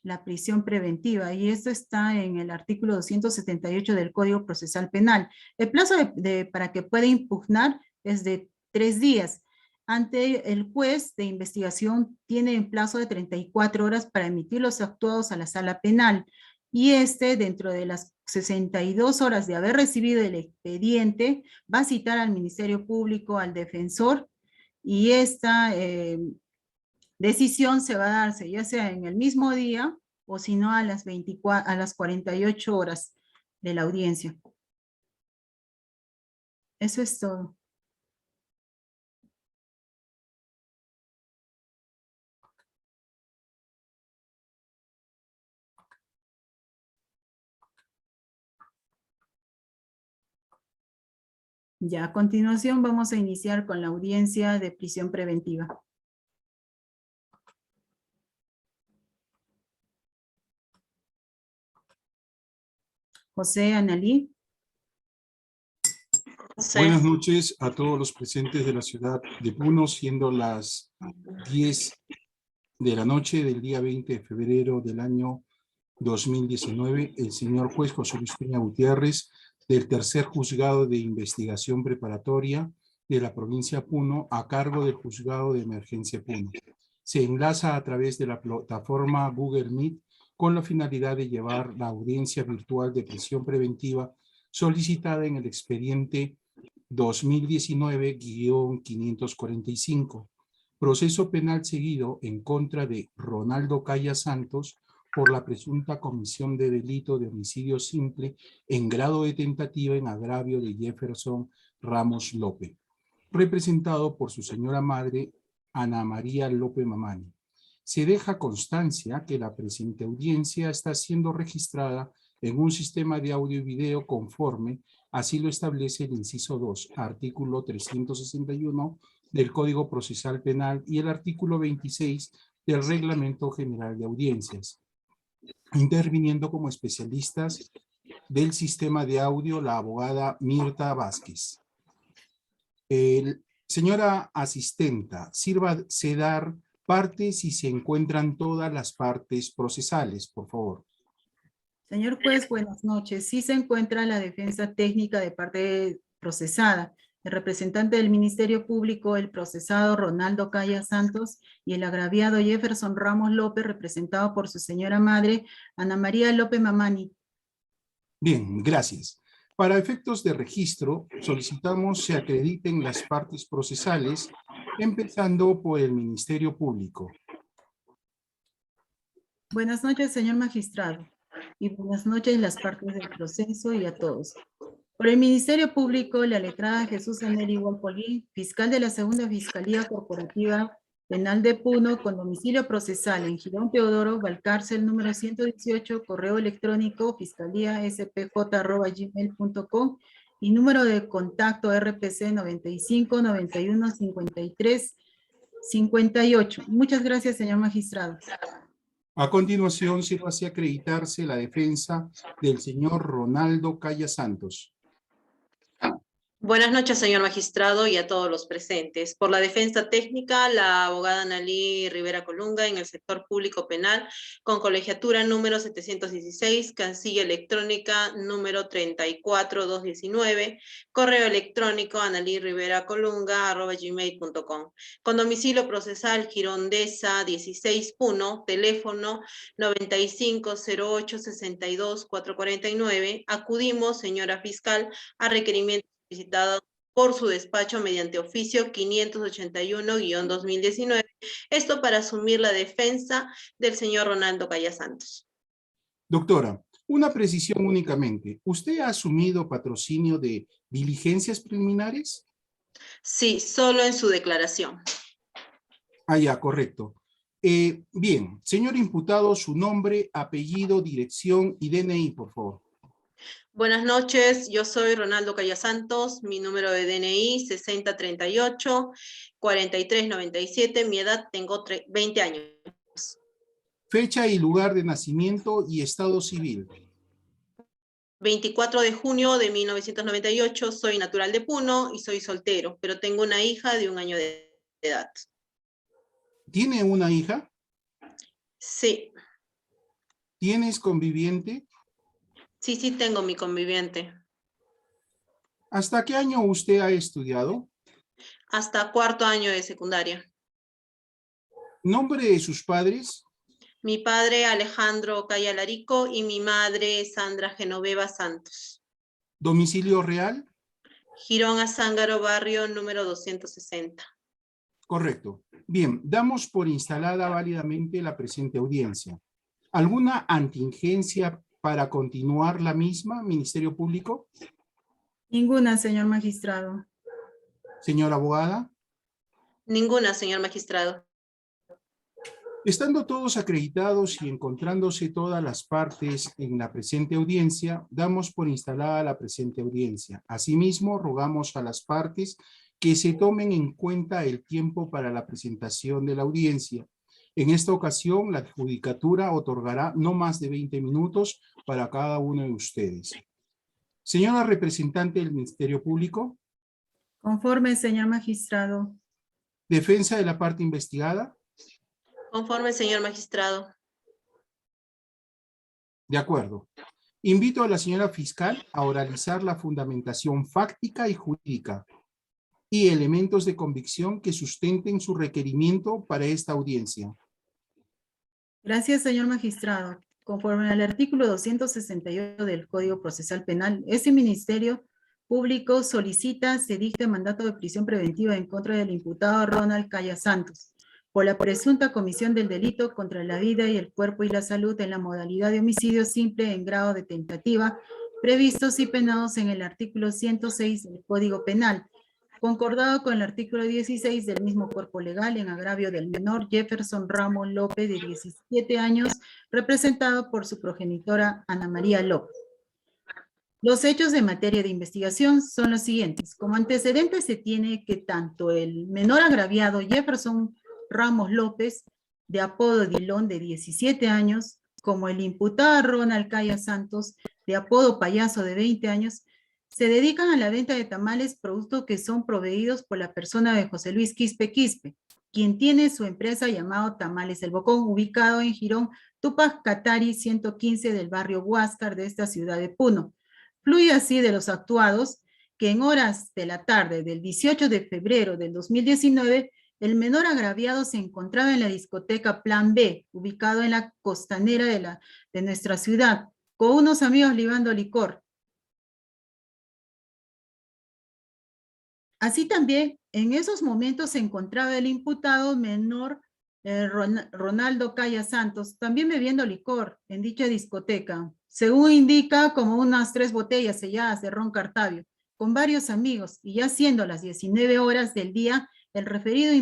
la prisión preventiva, y esto está en el artículo 278 del Código Procesal Penal. El plazo para que pueda impugnar es de 3 días. Ante el juez de investigación tiene un plazo de 34 horas para emitir los actuados a la sala penal, y dentro de las 62 horas de haber recibido el expediente, va a citar al Ministerio Público, al defensor, y esta decisión se va a darse ya sea en el mismo día, o si no a las 48 horas de la audiencia. Eso es todo. Ya, a continuación vamos a iniciar con la audiencia de prisión preventiva. José Analí. Buenas noches a todos los presentes de la ciudad de Puno, siendo las 10 de la noche del día 20 de febrero del año 2019, el señor juez José Luis Peña Gutiérrez, del tercer juzgado de investigación preparatoria de la provincia de Puno, a cargo del juzgado de emergencia Puno. Se enlaza a través de la plataforma Google Meet con la finalidad de llevar la audiencia virtual de prisión preventiva solicitada en el expediente 2019-545, proceso penal seguido en contra de Ronaldo Calla Santos, por la presunta comisión de delito de homicidio simple en grado de tentativa en agravio de Jefferson Ramos López, representado por su señora madre, Ana María López Mamani. Se deja constancia que la presente audiencia está siendo registrada en un sistema de audio y video conforme así lo establece el inciso 2, artículo 361 del Código Procesal Penal y el artículo 26 del Reglamento General de Audiencias, interviniendo como especialistas del sistema de audio la abogada Mirta Vázquez. Señora asistenta, sírvase dar parte si se encuentran todas las partes procesales, por favor. Señor juez, buenas noches. Sí se encuentra la defensa técnica de parte procesada, el representante del Ministerio Público, el procesado Ronaldo Caya Santos y el agraviado Jefferson Ramos López, representado por su señora madre, Ana María López Mamani. Bien, gracias. Para efectos de registro, solicitamos se acrediten las partes procesales, empezando por el Ministerio Público. Buenas noches, señor magistrado. Y buenas noches las partes del proceso y a todos. Por el Ministerio Público, la letrada Jesús Aneli Walpolín, fiscal de la Segunda Fiscalía Corporativa Penal de Puno, con domicilio procesal en Girón Teodoro, Valcárcel, número 118, correo electrónico fiscaliaspj@gmail.com y número de contacto RPC 95 91 53 58. Muchas gracias, señor magistrado. A continuación, sírvase acreditarse la defensa del señor Ronaldo Caya Santos. Buenas noches, señor magistrado, y a todos los presentes. Por la defensa técnica, la abogada Analí Rivera Colunga, en el sector público penal, con colegiatura número 716, casilla electrónica número 34219, correo electrónico analiriveracolunga@gmail.com, con domicilio procesal Girondesa 16 Puno, teléfono 9508-62-449. Acudimos, señora fiscal, a requerimiento solicitado por su despacho mediante oficio 581-2019, esto para asumir la defensa del señor Ronaldo Caya Santos. Doctora, una precisión únicamente. ¿Usted ha asumido patrocinio de diligencias preliminares? Sí, solo en su declaración. Ah, ya, correcto. Bien, señor imputado, su nombre, apellido, dirección y DNI, por favor. Buenas noches, yo soy Ronaldo Caya Santos, mi número de DNI 6038-4397, mi edad tengo 20 años. Fecha y lugar de nacimiento y estado civil. 24 de junio de 1998, soy natural de Puno y soy soltero, pero tengo una hija de 1 año de edad. ¿Tiene una hija? Sí. ¿Tienes conviviente? Sí, tengo mi conviviente. ¿Hasta qué año usted ha estudiado? Hasta 4º año de secundaria. ¿Nombre de sus padres? Mi padre Alejandro Caya Larico y mi madre Sandra Genoveva Santos. ¿Domicilio real? Girón Azángaro, barrio número 260. Correcto. Bien, damos por instalada válidamente la presente audiencia. ¿Alguna contingencia para continuar la misma, Ministerio Público? Ninguna, señor magistrado. Señora abogada. Ninguna, señor magistrado. Estando todos acreditados y encontrándose todas las partes en la presente audiencia, damos por instalada la presente audiencia. Asimismo, rogamos a las partes que se tomen en cuenta el tiempo para la presentación de la audiencia. En esta ocasión, la judicatura otorgará no más de 20 minutos para cada uno de ustedes. Señora representante del Ministerio Público. Conforme, señor magistrado. Defensa de la parte investigada. Conforme, señor magistrado. De acuerdo. Invito a la señora fiscal a oralizar la fundamentación fáctica y jurídica y elementos de convicción que sustenten su requerimiento para esta audiencia. Gracias, señor magistrado. Conforme al artículo 268 del Código Procesal Penal, este Ministerio Público solicita se dicte mandato de prisión preventiva en contra del imputado Ronald Caya Santos, por la presunta comisión del delito contra la vida y el cuerpo y la salud en la modalidad de homicidio simple en grado de tentativa, previstos y penados en el artículo 106 del Código Penal, concordado con el artículo 16 del mismo cuerpo legal en agravio del menor Jefferson Ramos López, de 17 años, representado por su progenitora Ana María López. Los hechos en materia de investigación son los siguientes. Como antecedente se tiene que tanto el menor agraviado Jefferson Ramos López, de apodo Dilón, de 17 años, como el imputado Ronald Caya Santos, de apodo Payaso, de 20 años, se dedican a la venta de tamales, productos que son proveídos por la persona de José Luis Quispe Quispe, quien tiene su empresa llamado Tamales El Bocón, ubicado en Girón, Tupac Katari 115 del barrio Huáscar de esta ciudad de Puno. Fluye así de los actuados que en horas de la tarde del 18 de febrero del 2019, el menor agraviado se encontraba en la discoteca Plan B, ubicado en la costanera de nuestra ciudad, con unos amigos libando licor. Así también, en esos momentos se encontraba el imputado menor Ronaldo Caya Santos, también bebiendo licor en dicha discoteca, según indica, como unas 3 botellas selladas de ron Cartavio, con varios amigos, y ya siendo las 19 horas del día, el referido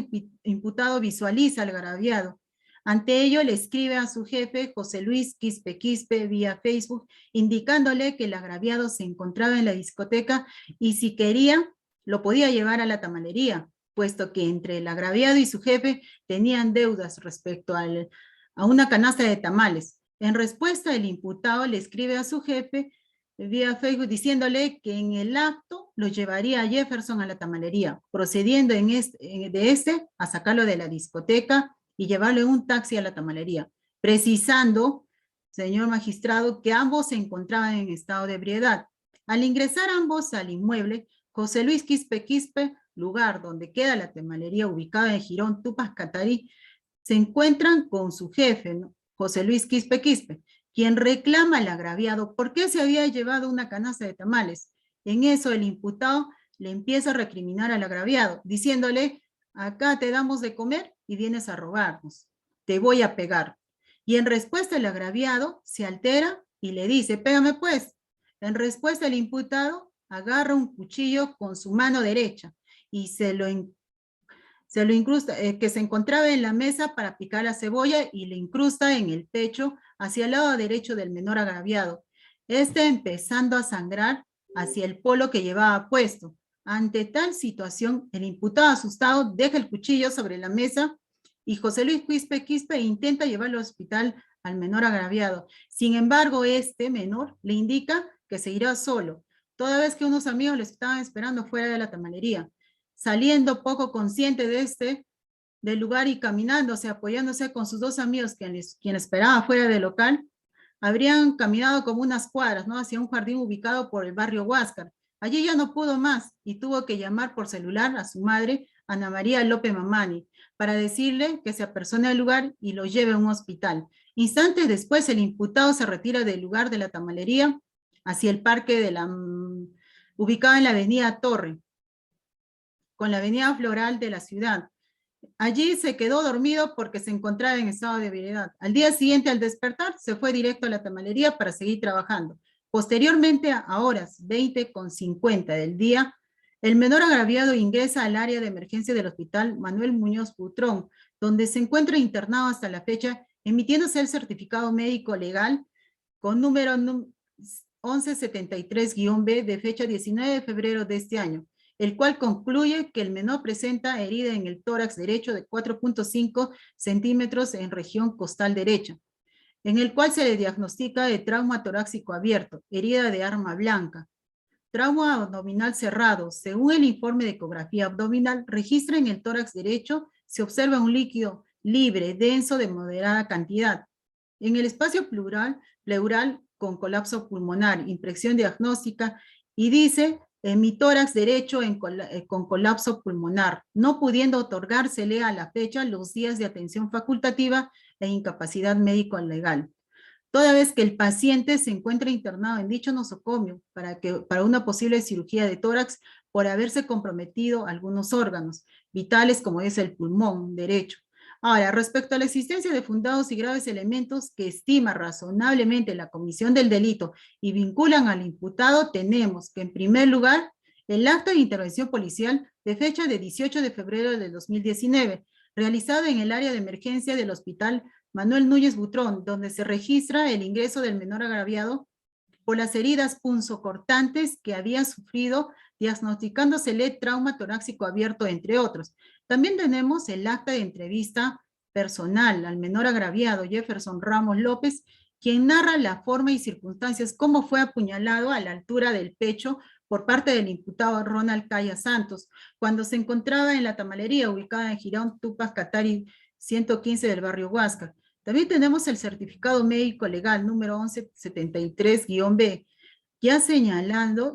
imputado visualiza al agraviado. Ante ello, le escribe a su jefe, José Luis Quispe Quispe, vía Facebook, indicándole que el agraviado se encontraba en la discoteca y si quería, lo podía llevar a la tamalería, puesto que entre el agraviado y su jefe tenían deudas respecto a una canasta de tamales. En respuesta, el imputado le escribe a su jefe vía Facebook diciéndole que en el acto lo llevaría a Jefferson a la tamalería, procediendo de este a sacarlo de la discoteca y llevarlo en un taxi a la tamalería, precisando, señor magistrado, que ambos se encontraban en estado de ebriedad. Al ingresar ambos al inmueble, José Luis Quispe Quispe, lugar donde queda la tamalería ubicada en Girón, Tupac Katari, se encuentran con su jefe, ¿no? José Luis Quispe Quispe, quien reclama al agraviado por qué se había llevado una canasta de tamales. En eso el imputado le empieza a recriminar al agraviado, diciéndole, acá te damos de comer y vienes a robarnos, te voy a pegar. Y en respuesta el agraviado se altera y le dice, pégame pues. En respuesta el imputado agarra un cuchillo con su mano derecha y se lo incrusta, que se encontraba en la mesa para picar la cebolla y le incrusta en el pecho hacia el lado derecho del menor agraviado. Este empezando a sangrar hacia el polo que llevaba puesto. Ante tal situación, el imputado asustado deja el cuchillo sobre la mesa y José Luis Quispe Quispe intenta llevarlo al hospital al menor agraviado. Sin embargo, este menor le indica que se irá solo, toda vez que unos amigos le estaban esperando fuera de la tamalería. Saliendo poco consciente del lugar y caminándose, apoyándose con sus 2 amigos quien esperaba fuera del local, habrían caminado como unas cuadras, ¿no?, hacia un jardín ubicado por el barrio Huáscar. Allí ya no pudo más y tuvo que llamar por celular a su madre, Ana María López Mamani, para decirle que se apersone al lugar y lo lleve a un hospital. Instantes después, el imputado se retira del lugar de la tamalería hacia el parque ubicado en la avenida Torre, con la avenida Floral de la ciudad. Allí se quedó dormido porque se encontraba en estado de ebriedad. Al día siguiente, al despertar, se fue directo a la tamalería para seguir trabajando. Posteriormente, a horas 20:50 del día, el menor agraviado ingresa al área de emergencia del hospital Manuel Muñoz Butrón, donde se encuentra internado hasta la fecha, emitiéndose el certificado médico legal con número 1173-B de fecha 19 de febrero de este año, el cual concluye que el menor presenta herida en el tórax derecho de 4.5 centímetros en región costal derecha, en el cual se le diagnostica de trauma torácico abierto, herida de arma blanca, trauma abdominal cerrado. Según el informe de ecografía abdominal, registra en el tórax derecho, se observa un líquido libre, denso, de moderada cantidad. En el espacio pleural con colapso pulmonar, impresión diagnóstica, y dice, en mi tórax derecho con colapso pulmonar, no pudiendo otorgársele a la fecha los días de atención facultativa e incapacidad médico-legal, toda vez que el paciente se encuentra internado en dicho nosocomio para una posible cirugía de tórax por haberse comprometido algunos órganos vitales como es el pulmón derecho. Ahora, respecto a la existencia de fundados y graves elementos que estima razonablemente la comisión del delito y vinculan al imputado, tenemos que, en primer lugar, el acta de intervención policial de fecha de 18 de febrero de 2019, realizado en el área de emergencia del Hospital Manuel Núñez Butrón, donde se registra el ingreso del menor agraviado por las heridas punzocortantes que había sufrido, diagnosticándosele trauma torácico abierto, entre otros. También tenemos el acta de entrevista personal al menor agraviado, Jefferson Ramos López, quien narra la forma y circunstancias cómo fue apuñalado a la altura del pecho por parte del imputado Ronald Caya Santos, cuando se encontraba en la tamalería ubicada en Girón Tupac Katari 115 del barrio Huáscar. También tenemos el certificado médico legal número 1173-B, y ha señalado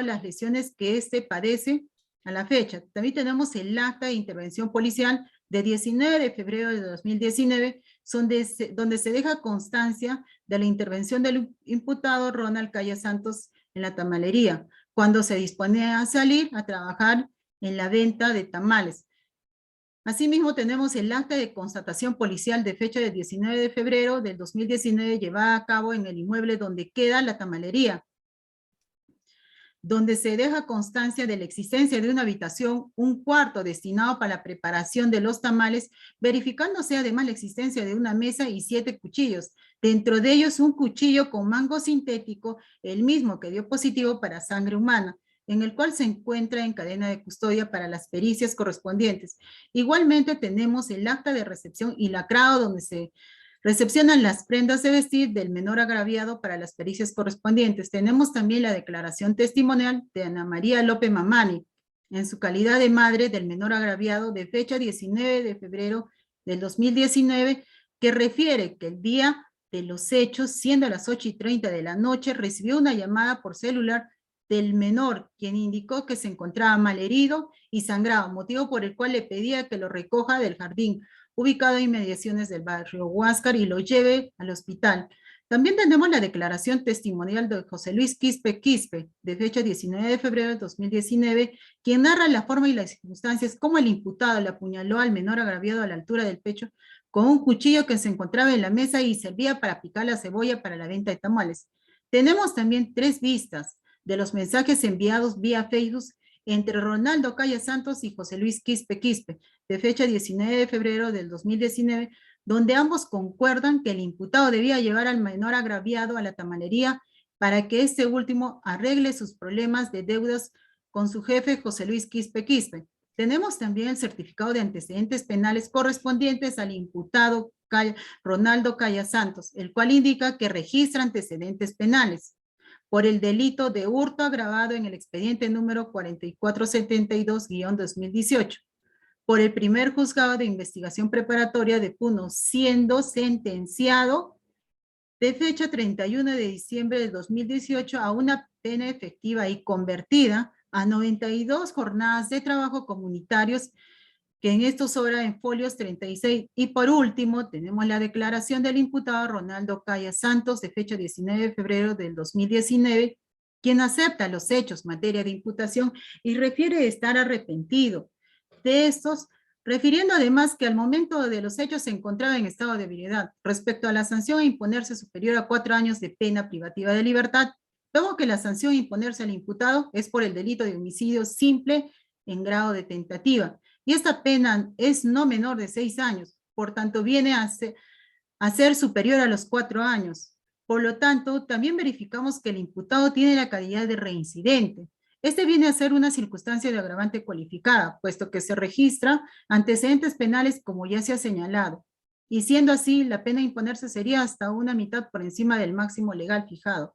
las lesiones que éste padece a la fecha. También tenemos el acta de intervención policial de 19 de febrero de 2019, donde se deja constancia de la intervención del imputado Ronald Caya Santos en la tamalería, cuando se disponía a salir a trabajar en la venta de tamales. Asimismo, tenemos el acta de constatación policial de fecha de 19 de febrero del 2019, llevada a cabo en el inmueble donde queda la tamalería, donde se deja constancia de la existencia de una habitación, un cuarto destinado para la preparación de los tamales, verificándose además la existencia de una mesa y 7 cuchillos, dentro de ellos un cuchillo con mango sintético, el mismo que dio positivo para sangre humana, en el cual se encuentra en cadena de custodia para las pericias correspondientes. Igualmente tenemos el acta de recepción y lacrado, donde se recepcionan las prendas de vestir del menor agraviado para las pericias correspondientes. Tenemos también la declaración testimonial de Ana María López Mamani, en su calidad de madre del menor agraviado, de fecha 19 de febrero del 2019, que refiere que el día de los hechos, siendo las 8:30 de la noche, recibió una llamada por celular del menor, quien indicó que se encontraba malherido y sangrado, motivo por el cual le pedía que lo recoja del jardín ubicado en inmediaciones del barrio Huáscar y lo lleve al hospital. También tenemos la declaración testimonial de José Luis Quispe Quispe, de fecha 19 de febrero de 2019, quien narra la forma y las circunstancias cómo el imputado le apuñaló al menor agraviado a la altura del pecho con un cuchillo que se encontraba en la mesa y servía para picar la cebolla para la venta de tamales. Tenemos también 3 vistas de los mensajes enviados vía Facebook entre Ronaldo Caya Santos y José Luis Quispe Quispe, de fecha 19 de febrero del 2019, donde ambos concuerdan que el imputado debía llevar al menor agraviado a la tamalería para que este último arregle sus problemas de deudas con su jefe José Luis Quispe Quispe. Tenemos también el certificado de antecedentes penales correspondientes al imputado Ronaldo Caya Santos, el cual indica que registra antecedentes penales por el delito de hurto agravado en el expediente número 4472-2018, por el primer juzgado de investigación preparatoria de Puno, siendo sentenciado de fecha 31 de diciembre de 2018 a una pena efectiva y convertida a 92 jornadas de trabajo comunitarios, que en estos sobra en folios 36. Y por último, tenemos la declaración del imputado Ronaldo Caya Santos, de fecha 19 de febrero del 2019, quien acepta los hechos materia de imputación y refiere estar arrepentido de estos, refiriendo además que al momento de los hechos se encontraba en estado de ebriedad. Respecto a la sanción a imponerse superior a 4 años de pena privativa de libertad, luego que la sanción a imponerse al imputado es por el delito de homicidio simple en grado de tentativa, y esta pena es no menor de 6 años, por tanto viene a ser superior a los 4 años. Por lo tanto, también verificamos que el imputado tiene la calidad de reincidente. Este viene a ser una circunstancia de agravante cualificada, puesto que se registra antecedentes penales como ya se ha señalado, y siendo así, la pena a imponerse sería hasta una mitad por encima del máximo legal fijado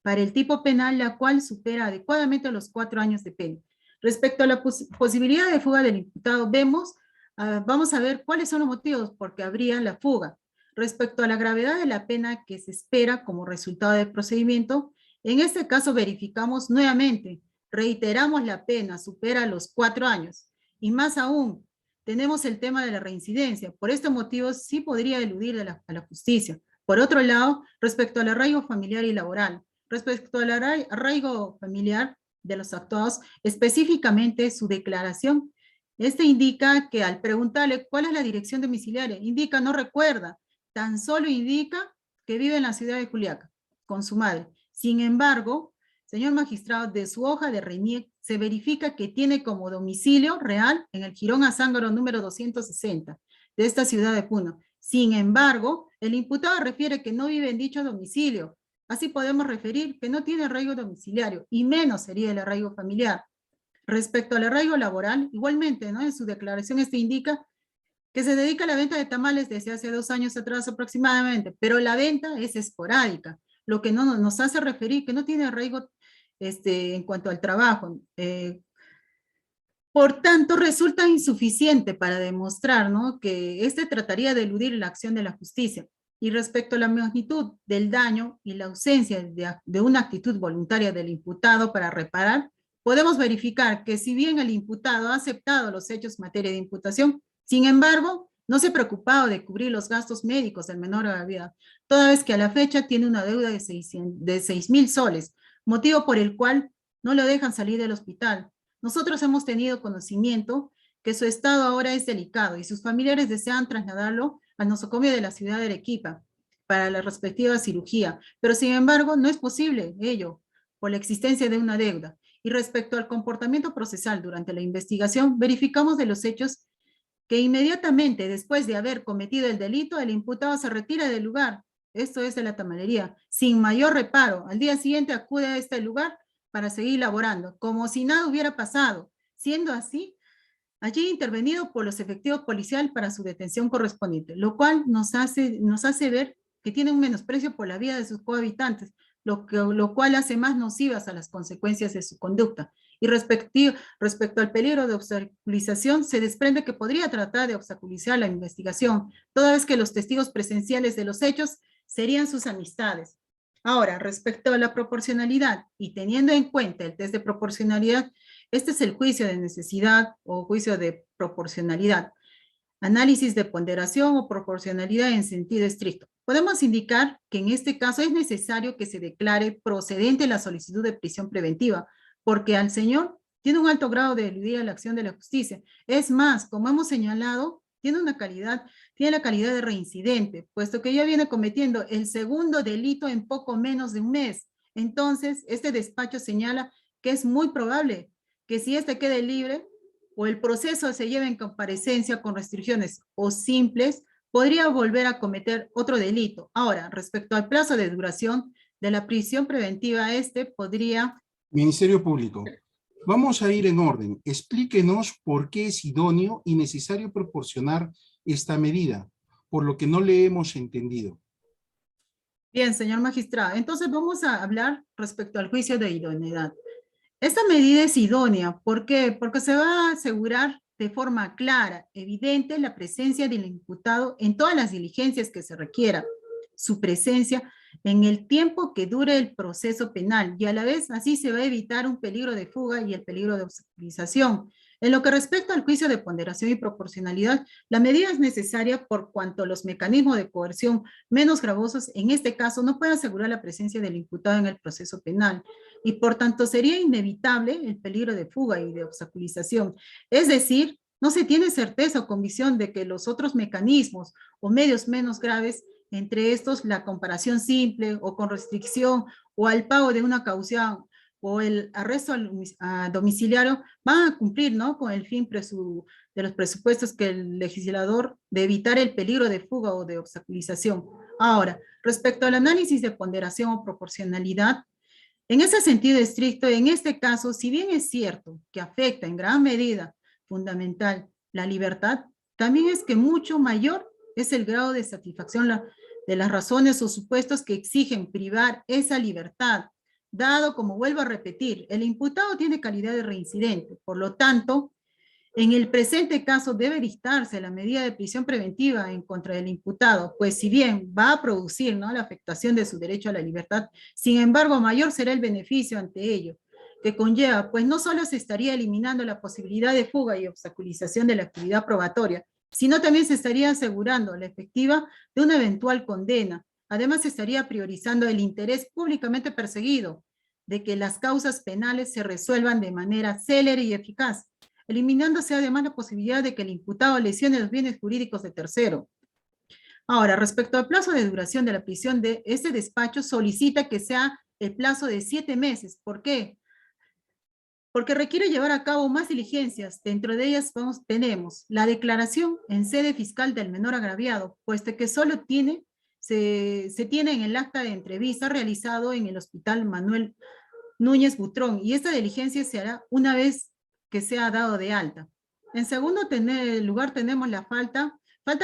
para el tipo penal, la cual supera adecuadamente los 4 años de pena. Respecto a la posibilidad de fuga del imputado, vamos a ver cuáles son los motivos por que habría la fuga. Respecto a la gravedad de la pena que se espera como resultado del procedimiento, en este caso verificamos nuevamente, reiteramos la pena supera los 4 años, y más aún, tenemos el tema de la reincidencia. Por este motivo sí podría eludir a la justicia. Por otro lado, respecto al arraigo familiar y laboral, respecto al arraigo familiar de los actuados, específicamente su declaración Este indica que al preguntarle cuál es la dirección domiciliaria, indica no recuerda, tan solo indica que vive en la ciudad de Juliaca con su madre. Sin embargo, señor magistrado, de su hoja de RENIEC se verifica que tiene como domicilio real en el Jirón Azángaro número 260 de esta ciudad de Puno. Sin embargo, el imputado refiere que no vive en dicho domicilio. Así podemos referir que no tiene arraigo domiciliario y menos sería el arraigo familiar. Respecto al arraigo laboral, igualmente, ¿no? En su declaración indica que se dedica a la venta de tamales desde hace 2 años atrás aproximadamente, pero la venta es esporádica, lo que no nos hace referir que no tiene arraigo en cuanto al trabajo. Por tanto, resulta insuficiente para demostrar, ¿no?, que trataría de eludir la acción de la justicia. Y respecto a la magnitud del daño y la ausencia de una actitud voluntaria del imputado para reparar, podemos verificar que si bien el imputado ha aceptado los hechos en materia de imputación, sin embargo, no se ha preocupado de cubrir los gastos médicos del menor de edad, toda vez que a la fecha tiene una deuda de 6.000 soles, motivo por el cual no lo dejan salir del hospital. Nosotros hemos tenido conocimiento que su estado ahora es delicado y sus familiares desean trasladarlo al nosocomio de la ciudad de Arequipa para la respectiva cirugía, pero sin embargo no es posible ello por la existencia de una deuda. Y respecto al comportamiento procesal durante la investigación, verificamos de los hechos que inmediatamente después de haber cometido el delito, el imputado se retira del lugar, esto es de la tamalería, sin mayor reparo. Al día siguiente acude a este lugar para seguir laborando, como si nada hubiera pasado. Siendo así, allí intervenido por los efectivos policiales para su detención correspondiente, lo cual nos hace ver que tiene un menosprecio por la vida de sus cohabitantes, lo cual hace más nocivas a las consecuencias de su conducta. Y respecto al peligro de obstaculización, se desprende que podría tratar de obstaculizar la investigación, toda vez que los testigos presenciales de los hechos serían sus amistades. Ahora, respecto a la proporcionalidad, y teniendo en cuenta el test de proporcionalidad, este es el juicio de necesidad o juicio de proporcionalidad. Análisis de ponderación o proporcionalidad en sentido estricto. Podemos indicar que en este caso es necesario que se declare procedente la solicitud de prisión preventiva, porque al señor tiene un alto grado de eludir a la acción de la justicia. Es más, como hemos señalado, tiene la calidad de reincidente, puesto que ya viene cometiendo el segundo delito en poco menos de un mes. Entonces, este despacho señala que es muy probable que si quede libre o el proceso se lleve en comparecencia con restricciones o simples, podría volver a cometer otro delito. Ahora, respecto al plazo de duración de la prisión preventiva, podría... Ministerio Público, vamos a ir en orden. Explíquenos por qué es idóneo y necesario proporcionar esta medida, por lo que no le hemos entendido. Bien, señor magistrado. Entonces vamos a hablar respecto al juicio de idoneidad. Esta medida es idónea. ¿Por qué? Porque se va a asegurar de forma clara, evidente, la presencia del imputado en todas las diligencias que se requiera, su presencia en el tiempo que dure el proceso penal, y a la vez así se va a evitar un peligro de fuga y el peligro de obstaculización. En lo que respecta al juicio de ponderación y proporcionalidad, la medida es necesaria por cuanto los mecanismos de coerción menos gravosos, en este caso, no pueden asegurar la presencia del imputado en el proceso penal, y por tanto sería inevitable el peligro de fuga y de obstaculización. Es decir, no se tiene certeza o convicción de que los otros mecanismos o medios menos graves, entre estos la comparación simple o con restricción o al pago de una caución o el arresto domiciliario, van a cumplir, ¿no?, con el fin de los presupuestos que el legislador de evitar el peligro de fuga o de obstaculización. Ahora, respecto al análisis de ponderación o proporcionalidad, en ese sentido estricto, en este caso, si bien es cierto que afecta en gran medida fundamental la libertad, también es que mucho mayor es el grado de satisfacción de las razones o supuestos que exigen privar esa libertad, dado, como vuelvo a repetir, el imputado tiene calidad de reincidente. Por lo tanto, en el presente caso debe dictarse la medida de prisión preventiva en contra del imputado, pues si bien va a producir, ¿no?, la afectación de su derecho a la libertad, sin embargo, mayor será el beneficio ante ello, que conlleva, pues no solo se estaría eliminando la posibilidad de fuga y obstaculización de la actividad probatoria, sino también se estaría asegurando la efectiva de una eventual condena. Además, se estaría priorizando el interés públicamente perseguido de que las causas penales se resuelvan de manera célere y eficaz. eliminándose además la posibilidad de que el imputado lesione los bienes jurídicos de tercero. Ahora, respecto al plazo de duración de la prisión, de este despacho solicita que sea el plazo de 7 meses. ¿Por qué? Porque requiere llevar a cabo más diligencias. Dentro de ellas tenemos la declaración en sede fiscal del menor agraviado, puesto que solo se tiene en el acta de entrevista realizado en el Hospital Manuel Núñez Butrón, y esta diligencia se hará una vez que sea dado de alta. En segundo lugar tenemos la falta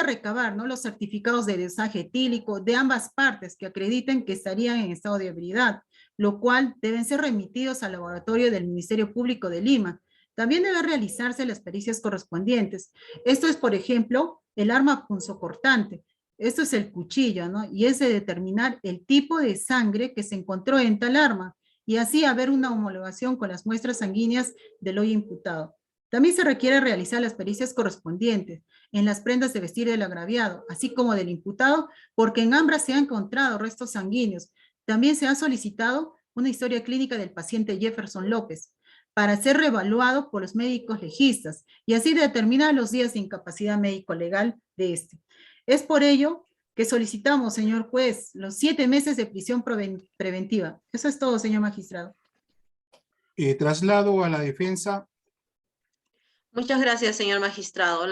recabar, ¿no?, los certificados de dosaje etílico de ambas partes que acrediten que estarían en estado de ebriedad, lo cual deben ser remitidos al laboratorio del Ministerio Público de Lima. También deben realizarse las pericias correspondientes. Esto es, por ejemplo, el arma punzocortante. Esto es el cuchillo, ¿no? Y es de determinar el tipo de sangre que se encontró en tal arma, y así haber una homologación con las muestras sanguíneas del hoy imputado. También se requiere realizar las pericias correspondientes en las prendas de vestir del agraviado, así como del imputado, porque en ambas se han encontrado restos sanguíneos. También se ha solicitado una historia clínica del paciente Jefferson López para ser reevaluado por los médicos legistas y así determinar los días de incapacidad médico-legal de este. Es por ello que solicitamos, señor juez, los 7 meses de prisión preventiva. Eso es todo, señor magistrado. Traslado a la defensa. Muchas gracias, señor magistrado.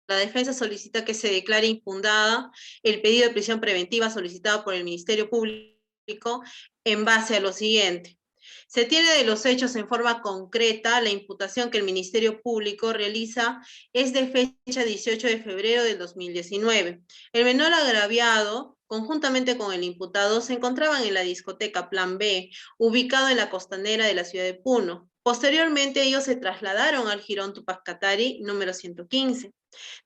La defensa solicita que se declare infundada el pedido de prisión preventiva solicitado por el Ministerio Público en base a lo siguiente. Se tiene de los hechos en forma concreta la imputación que el Ministerio Público realiza es de fecha 18 de febrero del 2019. El menor agraviado, conjuntamente con el imputado, se encontraban en la discoteca Plan B, ubicado en la costanera de la ciudad de Puno. Posteriormente, ellos se trasladaron al Jirón Tupac Katari, número 115,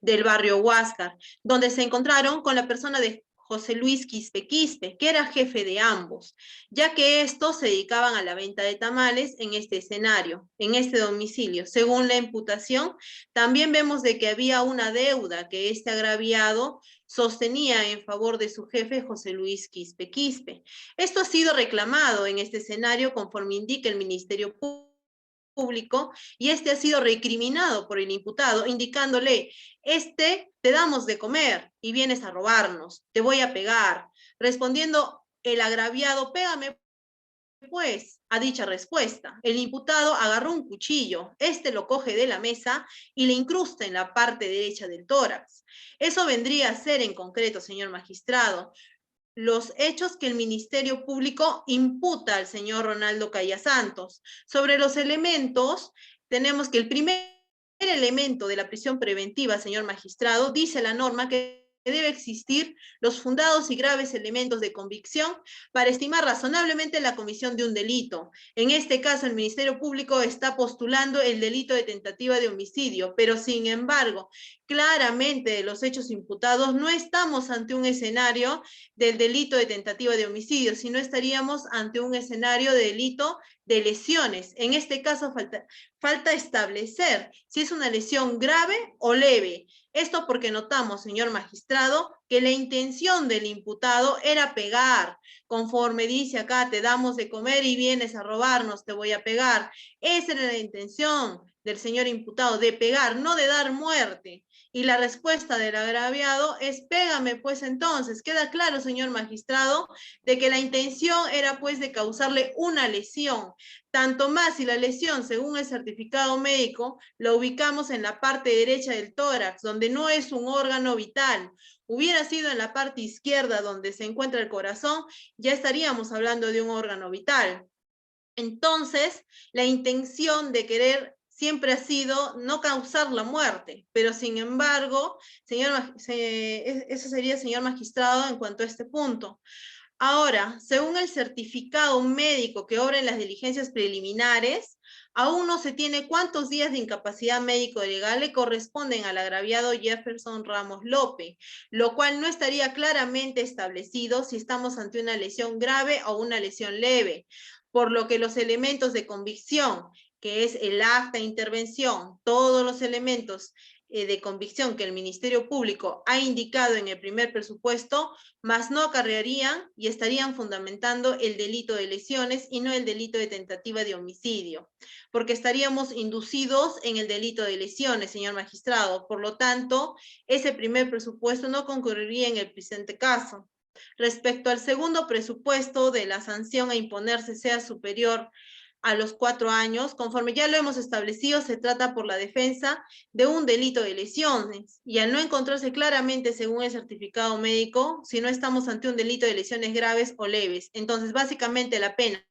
del barrio Huáscar, donde se encontraron con la persona de José Luis Quispe Quispe, que era jefe de ambos, ya que estos se dedicaban a la venta de tamales en este escenario, en este domicilio. Según la imputación, también vemos de que había una deuda que este agraviado sostenía en favor de su jefe José Luis Quispe Quispe. Esto ha sido reclamado en este escenario conforme indica el Ministerio Público, y este ha sido recriminado por el imputado, indicándole: te damos de comer y vienes a robarnos, te voy a pegar. Respondiendo el agraviado: pégame pues, a dicha respuesta. El imputado agarró un cuchillo, lo coge de la mesa y le incrusta en la parte derecha del tórax. Eso vendría a ser en concreto, señor magistrado, los hechos que el Ministerio Público imputa al señor Ronaldo Caya Santos. Sobre los elementos, tenemos que el primer elemento de la prisión preventiva, señor magistrado, dice la norma que debe existir los fundados y graves elementos de convicción para estimar razonablemente la comisión de un delito. En este caso, el Ministerio Público está postulando el delito de tentativa de homicidio, pero sin embargo, claramente de los hechos imputados no estamos ante un escenario del delito de tentativa de homicidio, sino estaríamos ante un escenario de delito de lesiones. En este caso falta establecer si es una lesión grave o leve. Esto porque notamos, señor magistrado, que la intención del imputado era pegar. Conforme dice acá: te damos de comer y vienes a robarnos, te voy a pegar. Esa era la intención del señor imputado, de pegar, no de dar muerte. Y la respuesta del agraviado es: pégame pues entonces. Queda claro, señor magistrado, de que la intención era pues de causarle una lesión. Tanto más si la lesión, según el certificado médico, la ubicamos en la parte derecha del tórax, donde no es un órgano vital. Hubiera sido en la parte izquierda donde se encuentra el corazón, ya estaríamos hablando de un órgano vital. Entonces, la intención de querer siempre ha sido no causar la muerte, pero sin embargo, eso sería, señor magistrado, en cuanto a este punto. Ahora, según el certificado médico que obra en las diligencias preliminares, aún no se tiene cuántos días de incapacidad médico-legal le corresponden al agraviado Jefferson Ramos López, lo cual no estaría claramente establecido si estamos ante una lesión grave o una lesión leve, por lo que los elementos de convicción, que es el acta de intervención, todos los elementos de convicción que el Ministerio Público ha indicado en el primer presupuesto, mas no acarrearían y estarían fundamentando el delito de lesiones y no el delito de tentativa de homicidio, porque estaríamos inducidos en el delito de lesiones, señor magistrado. Por lo tanto, ese primer presupuesto no concurriría en el presente caso. Respecto al segundo presupuesto de la sanción a imponerse sea superior a los 4 años, conforme ya lo hemos establecido, se trata por la defensa de un delito de lesiones, y al no encontrarse claramente según el certificado médico, si no estamos ante un delito de lesiones graves o leves. Entonces, básicamente la pena,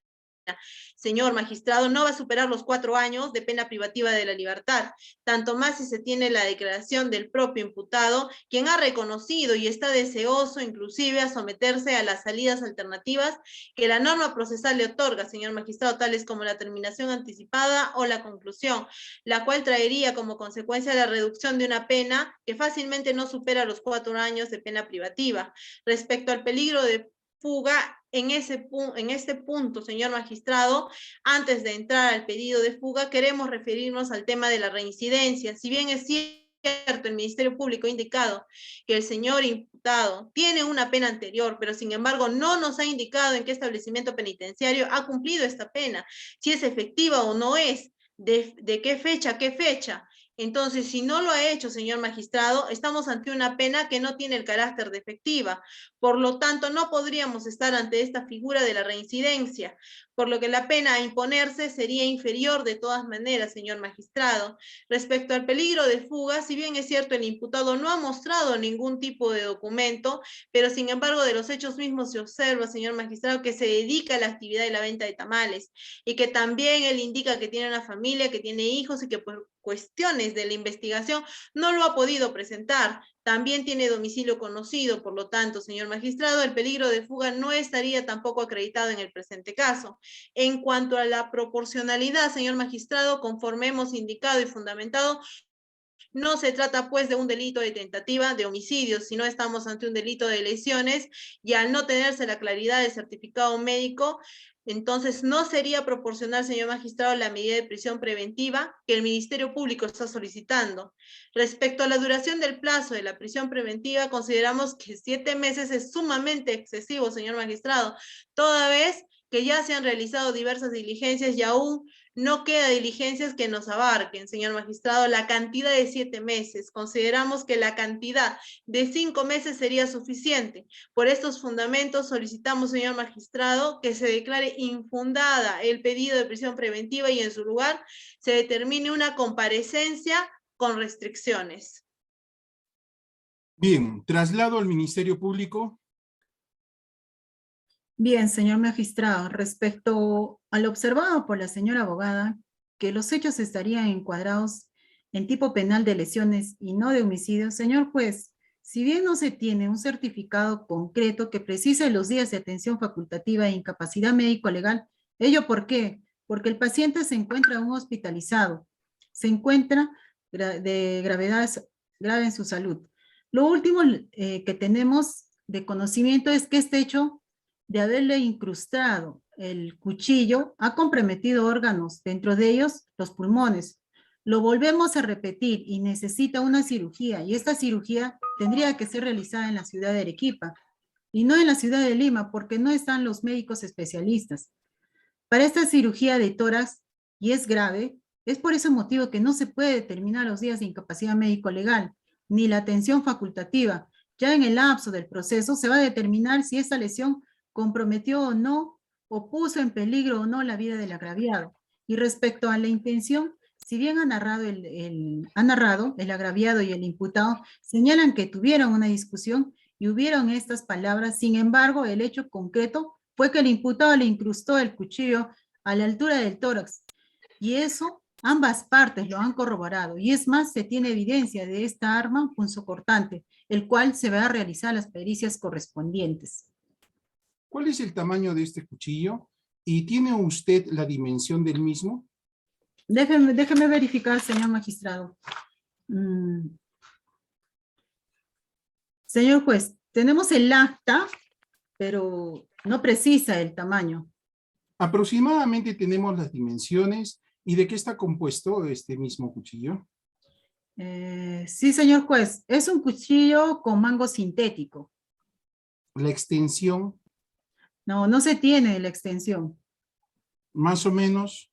señor magistrado, no va a superar los 4 años de pena privativa de la libertad, tanto más si se tiene la declaración del propio imputado, quien ha reconocido y está deseoso inclusive a someterse a las salidas alternativas que la norma procesal le otorga, señor magistrado, tales como la terminación anticipada o la conclusión, la cual traería como consecuencia la reducción de una pena que fácilmente no supera los 4 años de pena privativa. Respecto al peligro de fuga, en este punto, señor magistrado, antes de entrar al pedido de fuga, queremos referirnos al tema de la reincidencia. Si bien es cierto, el Ministerio Público ha indicado que el señor imputado tiene una pena anterior, pero sin embargo no nos ha indicado en qué establecimiento penitenciario ha cumplido esta pena, si es efectiva o no es, de qué fecha a qué fecha. Entonces, si no lo ha hecho, señor magistrado, estamos ante una pena que no tiene el carácter de efectiva. Por lo tanto, no podríamos estar ante esta figura de la reincidencia, por lo que la pena a imponerse sería inferior de todas maneras, señor magistrado. Respecto al peligro de fuga, si bien es cierto, el imputado no ha mostrado ningún tipo de documento, pero sin embargo, de los hechos mismos se observa, señor magistrado, que se dedica a la actividad de la venta de tamales, y que también él indica que tiene una familia, que tiene hijos, y que por cuestiones de la investigación no lo ha podido presentar. También tiene domicilio conocido, por lo tanto, señor magistrado, el peligro de fuga no estaría tampoco acreditado en el presente caso. En cuanto a la proporcionalidad, señor magistrado, conforme hemos indicado y fundamentado, no se trata pues de un delito de tentativa de homicidio, sino estamos ante un delito de lesiones, y al no tenerse la claridad del certificado médico, entonces no sería proporcional, señor magistrado, la medida de prisión preventiva que el Ministerio Público está solicitando. Respecto a la duración del plazo de la prisión preventiva, consideramos que 7 meses es sumamente excesivo, señor magistrado, toda vez que ya se han realizado diversas diligencias y aún no queda diligencias que nos abarquen, señor magistrado, la cantidad de 7 meses. Consideramos que la cantidad de 5 meses sería suficiente. Por estos fundamentos solicitamos, señor magistrado, que se declare infundada el pedido de prisión preventiva y en su lugar se determine una comparecencia con restricciones. Bien, traslado al Ministerio Público. Bien, señor magistrado, respecto a lo observado por la señora abogada, que los hechos estarían encuadrados en tipo penal de lesiones y no de homicidio, señor juez, si bien no se tiene un certificado concreto que precise los días de atención facultativa e incapacidad médico-legal, ¿ello por qué? Porque el paciente se encuentra aún hospitalizado, se encuentra de gravedad grave en su salud. Lo último que tenemos de conocimiento es que este hecho de haberle incrustado el cuchillo ha comprometido órganos, dentro de ellos los pulmones. Lo volvemos a repetir y necesita una cirugía, y esta cirugía tendría que ser realizada en la ciudad de Arequipa y no en la ciudad de Lima, porque no están los médicos especialistas. Para esta cirugía de tórax, y es grave, es por ese motivo que no se puede determinar los días de incapacidad médico-legal, ni la atención facultativa. Ya en el lapso del proceso se va a determinar si esta lesión comprometió o no, o puso en peligro o no la vida del agraviado. Y respecto a la intención, si bien ha narrado el agraviado y el imputado, señalan que tuvieron una discusión y hubieron estas palabras. Sin embargo, el hecho concreto fue que el imputado le incrustó el cuchillo a la altura del tórax, y eso ambas partes lo han corroborado, y es más, se tiene evidencia de esta arma punzocortante, el cual se va a realizar las pericias correspondientes. ¿Cuál es el tamaño de este cuchillo? ¿Y tiene usted la dimensión del mismo? Déjeme verificar, señor magistrado. Señor juez, tenemos el acta, pero no precisa el tamaño. Aproximadamente tenemos las dimensiones. ¿Y de qué está compuesto este mismo cuchillo? Sí, señor juez, es un cuchillo con mango sintético. La extensión, No, no se tiene la extensión. más o menos,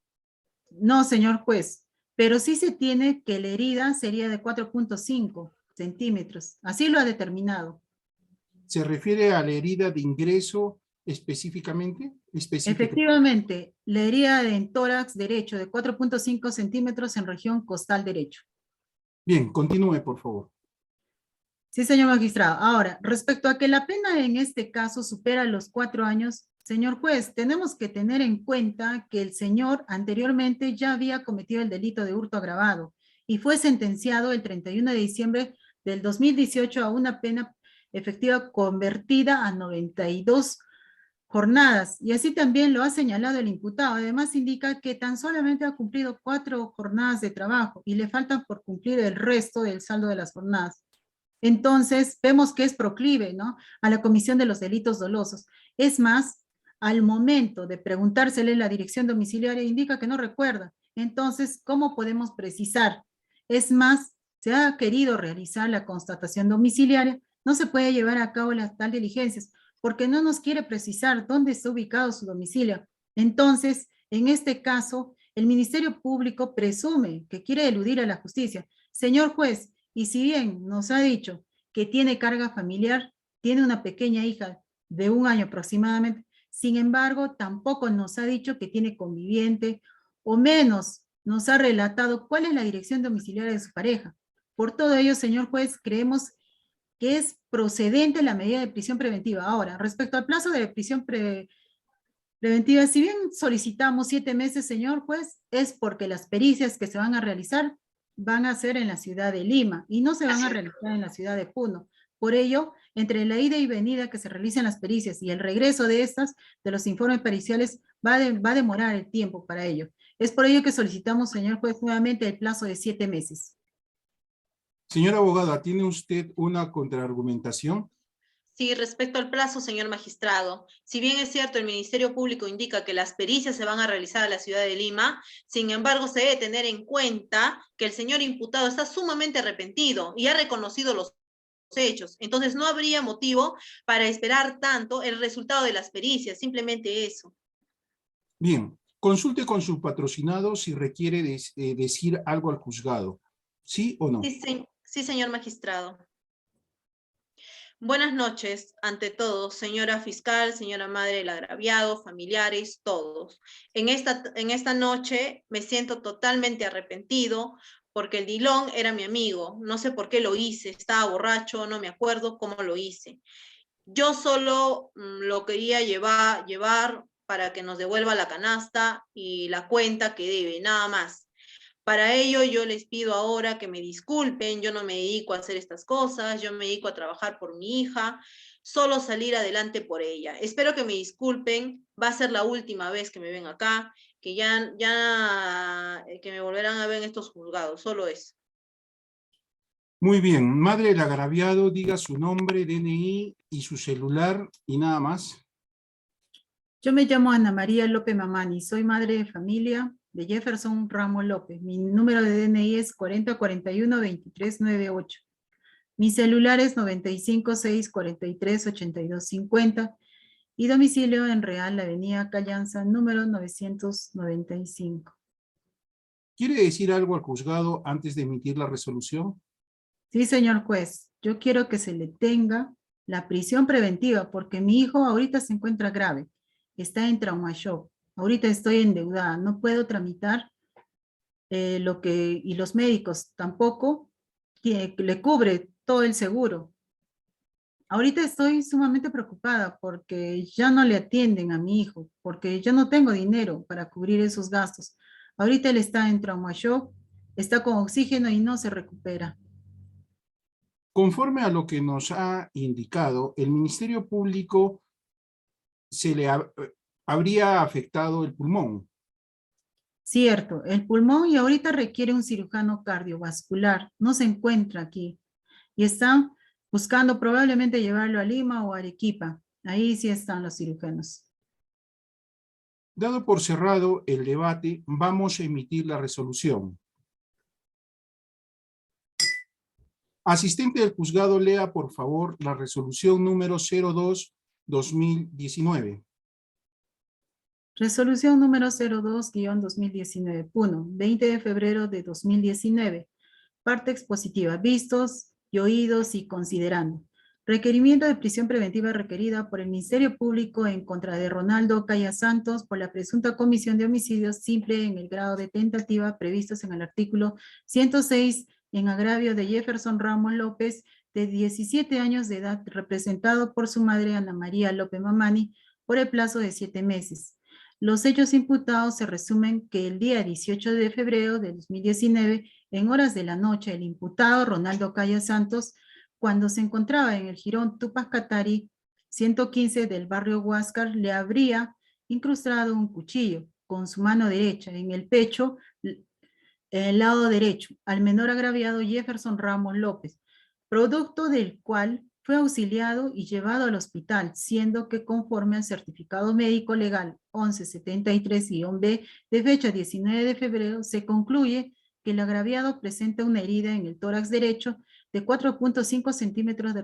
No, señor juez, pero sí se tiene que la herida sería de 4.5 centímetros. Así lo ha determinado. ¿se refiere a la herida de ingreso específicamente? Efectivamente, la herida en tórax derecho de 4.5 centímetros en región costal derecho. Bien, continúe, por favor. Sí, señor magistrado. Ahora, respecto a que la pena en este caso supera los 4 años, señor juez, tenemos que tener en cuenta que el señor anteriormente ya había cometido el delito de hurto agravado y fue sentenciado el 31 de diciembre del 2018 a una pena efectiva convertida a 92 jornadas, y así también lo ha señalado el imputado. Además indica que tan solamente ha cumplido 4 jornadas de trabajo y le faltan por cumplir el resto del saldo de las jornadas. Entonces, vemos que es proclive, ¿no?, a la comisión de los delitos dolosos. Es más, al momento de preguntársele la dirección domiciliaria, indica que no recuerda. Entonces, ¿cómo podemos precisar? Es más, se ha querido realizar la constatación domiciliaria, no se puede llevar a cabo las tal diligencias, porque no nos quiere precisar dónde está ubicado su domicilio. Entonces, en este caso, el Ministerio Público presume que quiere eludir a la justicia. Señor juez, y si bien nos ha dicho que tiene carga familiar, tiene una pequeña hija de 1 año aproximadamente, sin embargo, tampoco nos ha dicho que tiene conviviente, o menos nos ha relatado cuál es la dirección domiciliaria de su pareja. Por todo ello, señor juez, creemos que es procedente la medida de prisión preventiva. Ahora, respecto al plazo de prisión preventiva, si bien solicitamos 7 meses, señor juez, es porque las pericias que se van a realizar van a ser en la ciudad de Lima y no se van a realizar en la ciudad de Puno. Por ello, entre la ida y venida que se realicen las pericias y el regreso de estas, de los informes periciales, va a demorar el tiempo para ello. Es por ello que solicitamos, señor juez, nuevamente el plazo de 7 meses. Señora abogada, ¿tiene usted una contraargumentación? Sí, respecto al plazo, señor magistrado, si bien es cierto, el Ministerio Público indica que las pericias se van a realizar a la ciudad de Lima, sin embargo, se debe tener en cuenta que el señor imputado está sumamente arrepentido y ha reconocido los hechos. Entonces, no habría motivo para esperar tanto el resultado de las pericias, simplemente eso. Bien, consulte con su patrocinado si requiere decir algo al juzgado. ¿Sí o no? Sí, señor magistrado. Buenas noches, ante todo, señora fiscal, señora madre del agraviado, familiares, todos. En esta noche me siento totalmente arrepentido porque el Dilón era mi amigo. No sé por qué lo hice, estaba borracho, no me acuerdo cómo lo hice. Yo solo lo quería llevar para que nos devuelva la canasta y la cuenta que debe, nada más. Para ello yo les pido ahora que me disculpen, yo no me dedico a hacer estas cosas, yo me dedico a trabajar por mi hija, solo salir adelante por ella. Espero que me disculpen, va a ser la última vez que me ven acá, que que me volverán a ver en estos juzgados, solo eso. Muy bien, madre del agraviado, diga su nombre, DNI y su celular y nada más. Yo me llamo Ana María López Mamani, soy madre de familia de Jefferson Ramos López. Mi número de DNI es 4041-2398. Mi celular es 956438250 y domicilio en Real, Avenida Callanza, número 995. ¿Quiere decir algo al juzgado antes de emitir la resolución? Sí, señor juez, yo quiero que se le tenga la prisión preventiva porque mi hijo ahorita se encuentra grave, está en trauma shock, ahorita estoy endeudada, no puedo tramitar y los médicos tampoco le cubre todo el seguro. Ahorita estoy sumamente preocupada porque ya no le atienden a mi hijo, porque yo no tengo dinero para cubrir esos gastos. Ahorita él está en trauma shock, está con oxígeno y no se recupera. Conforme a lo que nos ha indicado, el Ministerio Público habría afectado el pulmón. Cierto, el pulmón y ahorita requiere un cirujano cardiovascular, no se encuentra aquí y están buscando probablemente llevarlo a Lima o a Arequipa. Ahí sí están los cirujanos. Dado por cerrado el debate, vamos a emitir la resolución. Asistente del juzgado, lea por favor la resolución número 02-2019. Resolución número 02-2019, Puno, 20 de febrero de 2019. Parte expositiva, vistos y oídos y considerando. Requerimiento de prisión preventiva requerida por el Ministerio Público en contra de Ronaldo Caya Santos por la presunta comisión de homicidio simple en el grado de tentativa previstos en el artículo 106 en agravio de Jefferson Ramos López, de 17 años de edad, representado por su madre Ana María López Mamani, por el plazo de 7 meses. Los hechos imputados se resumen que el día 18 de febrero de 2019, en horas de la noche, el imputado Ronaldo Caya Santos, cuando se encontraba en el jirón Tupac Katari 115 del barrio Huáscar, le habría incrustado un cuchillo con su mano derecha en el pecho, en el lado derecho, al menor agraviado Jefferson Ramos López, producto del cual fue auxiliado y llevado al hospital, siendo que conforme al certificado médico legal 1173-B de fecha 19 de febrero, se concluye que el agraviado presenta una herida en el tórax derecho de 4.5 centímetros de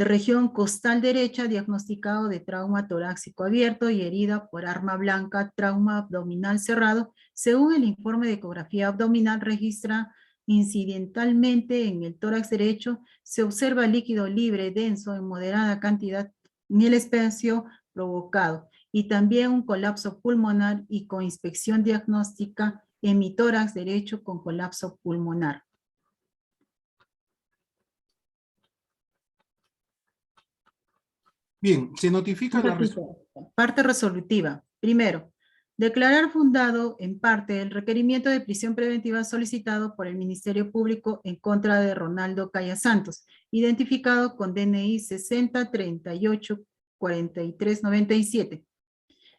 región costal derecha, diagnosticado de trauma torácico abierto y herida por arma blanca, trauma abdominal cerrado. Según el informe de ecografía abdominal, registra incidentalmente en el tórax derecho se observa líquido libre denso en moderada cantidad en el espacio provocado y también un colapso pulmonar y con inspección diagnóstica en mi tórax derecho con colapso pulmonar. Bien, se notifica la parte resolutiva. Primero, declarar fundado en parte el requerimiento de prisión preventiva solicitado por el Ministerio Público en contra de Ronaldo Caya Santos, identificado con DNI 60384397,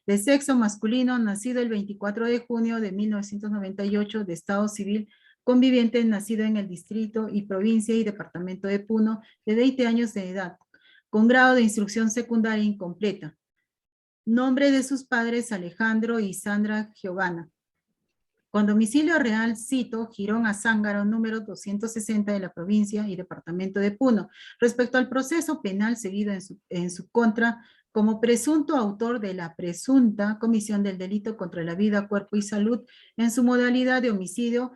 de sexo masculino, nacido el 24 de junio de 1998, de estado civil, conviviente, nacido en el distrito y provincia y departamento de Puno, de 20 años de edad, con grado de instrucción secundaria incompleta. Nombre de sus padres, Alejandro y Sandra Giovanna. Con domicilio real, cito, Girón Azángaro, número 260 de la provincia y departamento de Puno. Respecto al proceso penal seguido en su contra, como presunto autor de la presunta comisión del delito contra la vida, cuerpo y salud, en su modalidad de homicidio,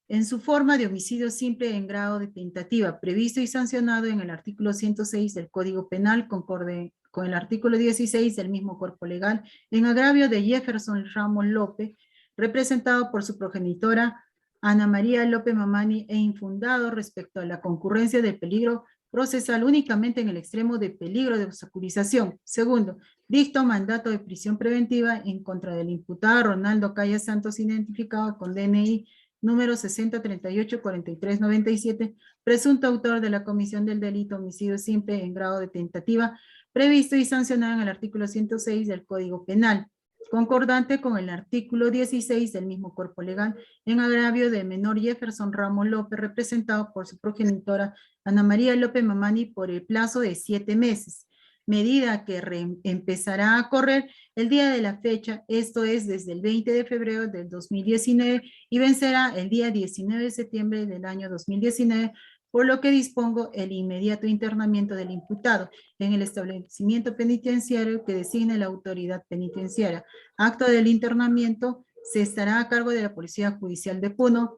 en su forma de homicidio simple en grado de tentativa, previsto y sancionado en el artículo 106 del Código Penal, concorde con el artículo 16 del mismo cuerpo legal, en agravio de Jefferson Ramos López, representado por su progenitora Ana María López Mamani, e infundado respecto a la concurrencia del peligro procesal únicamente en el extremo de peligro de obstaculización. Segundo, dicto mandato de prisión preventiva en contra del imputado Ronaldo Caya Santos, identificado con DNI número 60384397, presunto autor de la comisión del delito homicidio simple en grado de tentativa, previsto y sancionado en el artículo 106 del Código Penal, concordante con el artículo 16 del mismo cuerpo legal, en agravio de menor Jefferson Ramos López, representado por su progenitora Ana María López Mamani, por el plazo de 7 meses, medida que empezará a correr el día de la fecha, esto es desde el 20 de febrero del 2019 y vencerá el día 19 de septiembre del año 2019, por lo que dispongo el inmediato internamiento del imputado en el establecimiento penitenciario que designe la autoridad penitenciaria. Acto del internamiento se estará a cargo de la Policía Judicial de Puno,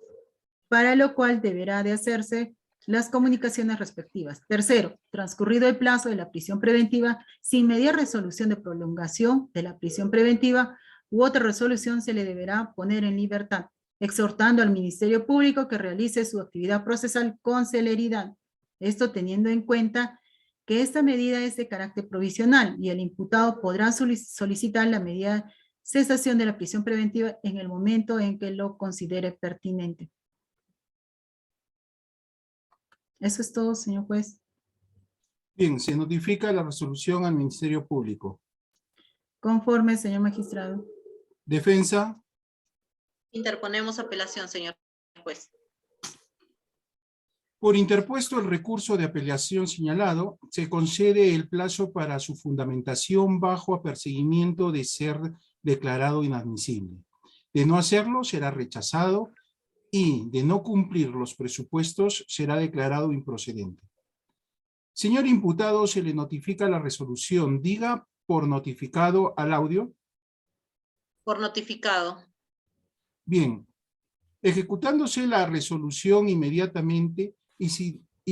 para lo cual deberá de hacerse las comunicaciones respectivas. Tercero, transcurrido el plazo de la prisión preventiva, sin media resolución de prolongación de la prisión preventiva u otra resolución, se le deberá poner en libertad, exhortando al Ministerio Público que realice su actividad procesal con celeridad. Esto teniendo en cuenta que esta medida es de carácter provisional y el imputado podrá solicitar la medida de cesación de la prisión preventiva en el momento en que lo considere pertinente. Eso es todo, señor juez. Bien, se notifica la resolución al Ministerio Público. Conforme, señor magistrado. Defensa. Interponemos apelación, señor juez. Por interpuesto el recurso de apelación señalado, se concede el plazo para su fundamentación bajo apercibimiento de ser declarado inadmisible. De no hacerlo, será rechazado y de no cumplir los presupuestos será declarado improcedente. Señor imputado, se le notifica la resolución. Diga por notificado al audio. Por notificado. Bien, ejecutándose la resolución inmediatamente y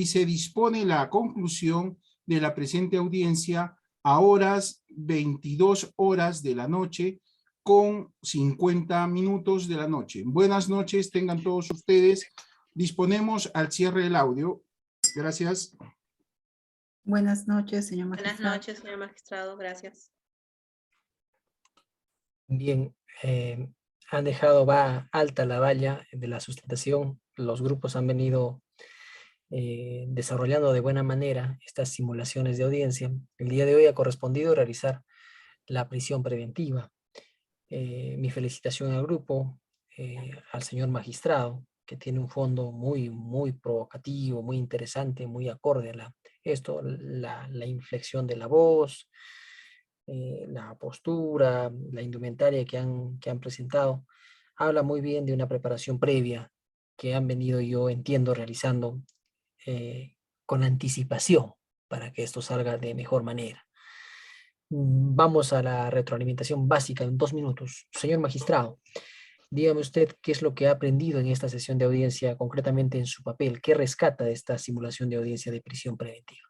se dispone la conclusión de la presente audiencia a 22 horas de la noche con 50 minutos de la noche. Buenas noches, tengan todos ustedes. Disponemos al cierre del audio. Gracias. Buenas noches, señor Buenas magistrado. noches, señor magistrado. Gracias. Bien, han dejado alta la valla de la sustentación. Los grupos han venido desarrollando de buena manera estas simulaciones de audiencia. El día de hoy ha correspondido realizar la prisión preventiva. Mi felicitación al grupo, al señor magistrado, que tiene un fondo muy provocativo, muy interesante, muy acorde a la inflexión de la voz, la postura, la indumentaria que han presentado. Habla muy bien de una preparación previa que han venido, yo entiendo, realizando con anticipación para que esto salga de mejor manera. Vamos a la retroalimentación básica en 2 minutos. Señor magistrado, dígame usted qué es lo que ha aprendido en esta sesión de audiencia, concretamente en su papel. ¿Qué rescata de esta simulación de audiencia de prisión preventiva?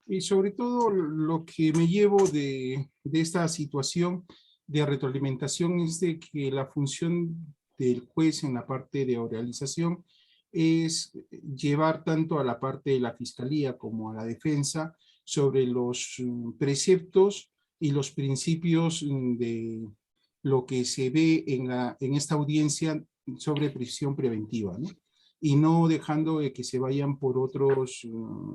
Y sobre todo lo que me llevo de esta situación de retroalimentación es de que la función del juez en la parte de oralización es llevar tanto a la parte de la fiscalía como a la defensa sobre los preceptos y los principios de lo que se ve en esta audiencia sobre prisión preventiva, ¿no? Y no dejando de que se vayan por otros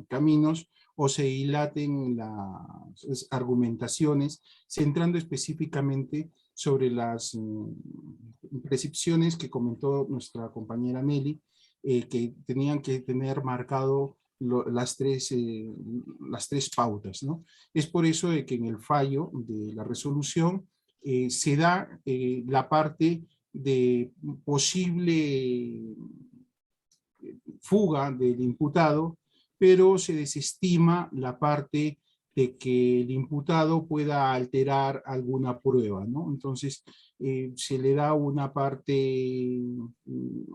caminos o se dilaten las argumentaciones, centrando específicamente sobre las percepciones que comentó nuestra compañera Nelly, que tenían que tener marcado las tres pautas, ¿no? Es por eso de que en el fallo de la resolución se da la parte de posible fuga del imputado, pero se desestima la parte de que el imputado pueda alterar alguna prueba, ¿no? Entonces, se le da una parte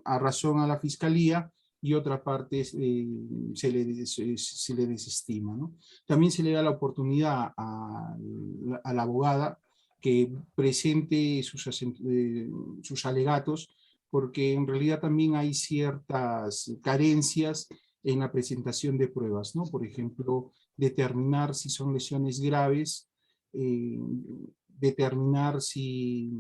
a razón a la fiscalía y otra parte se le desestima, ¿no? También se le da la oportunidad a la abogada que presente sus alegatos, porque en realidad también hay ciertas carencias en la presentación de pruebas, ¿no? Por ejemplo, determinar si son lesiones graves, determinar si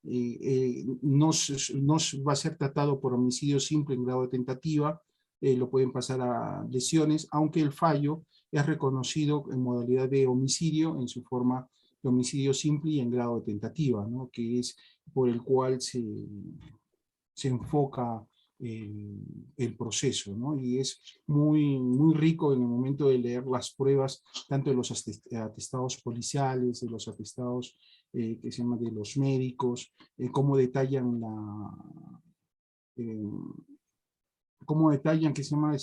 no va a ser tratado por homicidio simple en grado de tentativa, lo pueden pasar a lesiones, aunque el fallo es reconocido en modalidad de homicidio, en su forma de homicidio simple y en grado de tentativa, ¿no? Que es por el cual se enfoca el proceso, ¿no? Y es muy rico en el momento de leer las pruebas, tanto de los atestados policiales, de los atestados que se llaman de los médicos, cómo detallan que se llama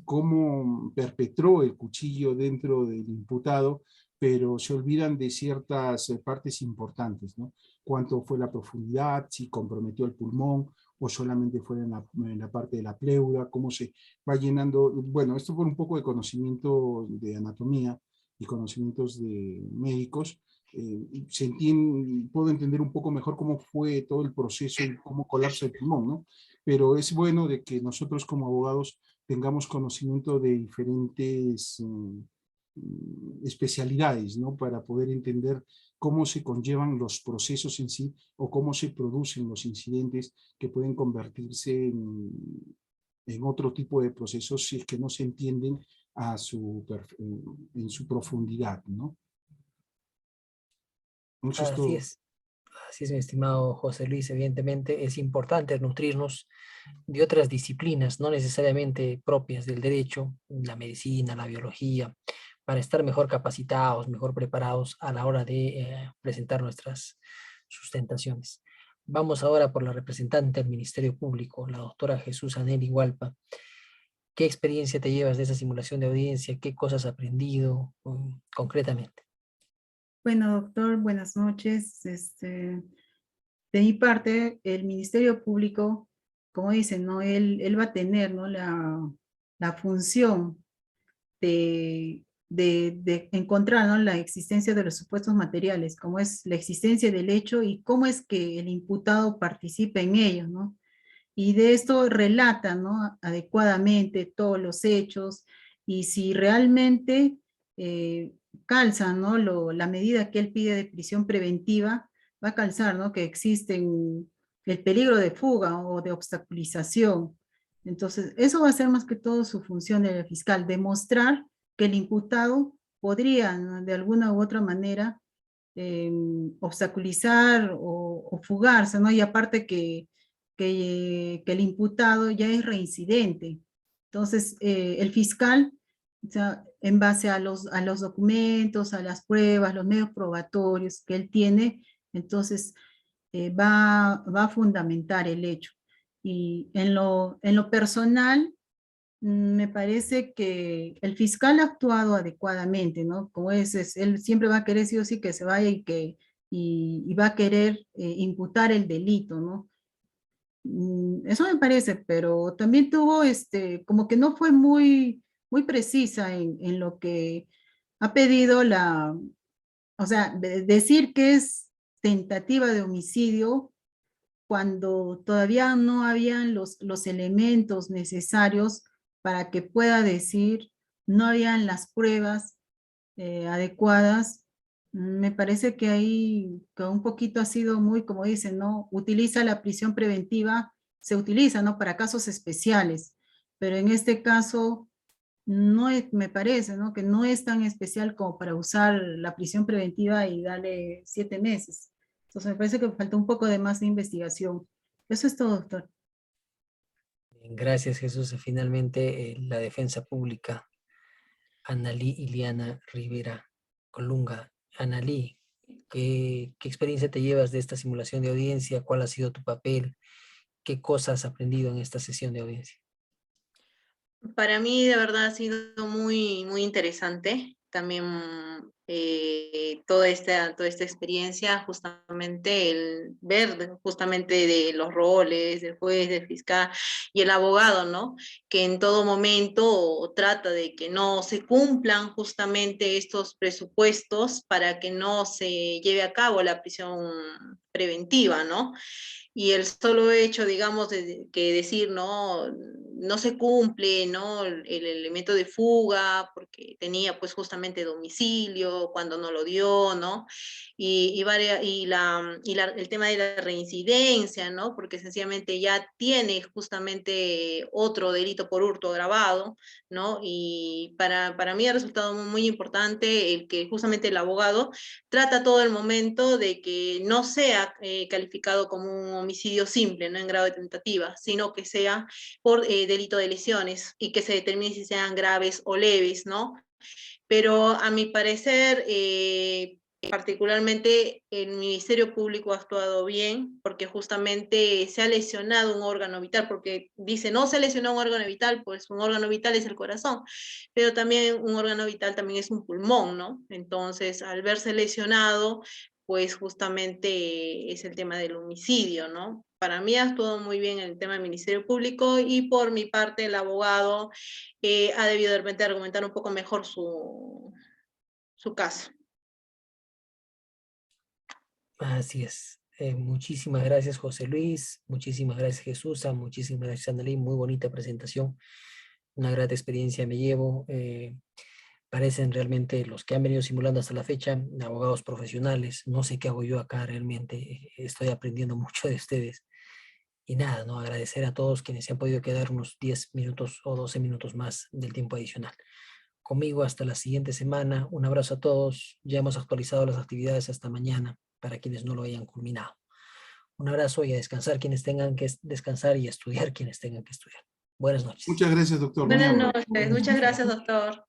cómo perpetró el cuchillo dentro del imputado, pero se olvidan de ciertas partes importantes, ¿no? Cuánto fue la profundidad, si comprometió el pulmón, o solamente fue en la parte de la pleura, cómo se va llenando. Bueno, esto por un poco de conocimiento de anatomía y conocimientos de médicos, puedo entender un poco mejor cómo fue todo el proceso y cómo colapsa el pulmón, ¿no? Pero es bueno de que nosotros como abogados tengamos conocimiento de diferentes especialidades, ¿no? Para poder entender cómo se conllevan los procesos en sí o cómo se producen los incidentes que pueden convertirse en otro tipo de procesos si es que no se entienden en su profundidad, ¿no? Así es, mi estimado José Luis. Evidentemente es importante nutrirnos de otras disciplinas, no necesariamente propias del derecho, la medicina, la biología, para estar mejor capacitados, mejor preparados a la hora de presentar nuestras sustentaciones. Vamos ahora por la representante del Ministerio Público, la doctora Jesús Aneli Hualpa. ¿Qué experiencia te llevas de esa simulación de audiencia? ¿Qué cosas has aprendido concretamente? Bueno, doctor, buenas noches. De mi parte, el Ministerio Público, como dicen, ¿no? Él va a tener, ¿no? la función de encontrar, ¿no? la existencia de los supuestos materiales, cómo es la existencia del hecho y cómo es que el imputado participa en ello, ¿no? Y de esto relata, ¿no? adecuadamente todos los hechos y si realmente calzan, ¿no? la medida que él pide de prisión preventiva, va a calzar, ¿no? que existen el peligro de fuga o de obstaculización. Entonces, eso va a ser más que todo su función del fiscal, demostrar que el imputado podría, ¿no? de alguna u otra manera obstaculizar o fugarse, ¿no? Y aparte que el imputado ya es reincidente. Entonces, el fiscal, o sea, en base a los documentos, a las pruebas, los medios probatorios que él tiene, entonces va a fundamentar el hecho. Y en lo personal, me parece que el fiscal ha actuado adecuadamente, ¿no? Como él siempre va a querer sí o sí que se vaya y va a querer imputar el delito, ¿no? Eso me parece, pero también tuvo, como que no fue muy precisa en lo que ha pedido o sea, decir que es tentativa de homicidio cuando todavía no habían los elementos necesarios para que pueda decir, no habían las pruebas adecuadas. Me parece que ahí que un poquito ha sido muy, como dicen, ¿no? Utiliza la prisión preventiva, se utiliza, ¿no? Para casos especiales, pero en este caso me parece, ¿no? Que no es tan especial como para usar la prisión preventiva y darle 7 meses. Entonces me parece que falta un poco de más de investigación. Eso es todo, doctor. Gracias, Jesús. Finalmente, la defensa pública, Analí Iliana Rivera Colunga. Analí, ¿qué experiencia te llevas de esta simulación de audiencia? ¿Cuál ha sido tu papel? ¿Qué cosas has aprendido en esta sesión de audiencia? Para mí, de verdad, ha sido muy interesante. También toda esta experiencia, justamente el ver justamente de los roles del juez, del fiscal y el abogado, ¿no? Que en todo momento trata de que no se cumplan justamente estos presupuestos para que no se lleve a cabo la prisión preventiva, ¿no? Y el solo hecho, digamos, de que decir, no se cumple, ¿no? El elemento de fuga, porque tenía pues justamente domicilio, cuando no lo dio, ¿no? El tema de la reincidencia, ¿no? Porque sencillamente ya tiene justamente otro delito por hurto agravado, ¿no? Y para mí ha resultado muy importante el que justamente el abogado trata todo el momento de que no sea calificado como un homicidio simple, no en grado de tentativa, sino que sea por delito de lesiones y que se determine si sean graves o leves, ¿no? Pero a mi parecer, particularmente el Ministerio Público ha actuado bien porque justamente se ha lesionado un órgano vital, porque dice, no se lesionó un órgano vital, pues un órgano vital es el corazón, pero también un órgano vital también es un pulmón, ¿no? Entonces, al verse lesionado, pues justamente es el tema del homicidio, ¿no? Para mí ha actuado muy bien el tema del Ministerio Público y por mi parte el abogado ha debido de repente argumentar un poco mejor su caso. Así es. Muchísimas gracias, José Luis. Muchísimas gracias, Jesús. Muchísimas gracias, Annalí. Muy bonita presentación. Una grata experiencia me llevo. Parecen realmente los que han venido simulando hasta la fecha, abogados profesionales. No sé qué hago yo acá realmente. Estoy aprendiendo mucho de ustedes. Y nada, ¿no? Agradecer a todos quienes se han podido quedar unos 10 minutos o 12 minutos más del tiempo adicional. Conmigo hasta la siguiente semana. Un abrazo a todos. Ya hemos actualizado las actividades hasta mañana para quienes no lo hayan culminado. Un abrazo y a descansar quienes tengan que descansar y a estudiar quienes tengan que estudiar. Buenas noches. Muchas gracias, doctor. Buenas noches. Muchas gracias, doctor.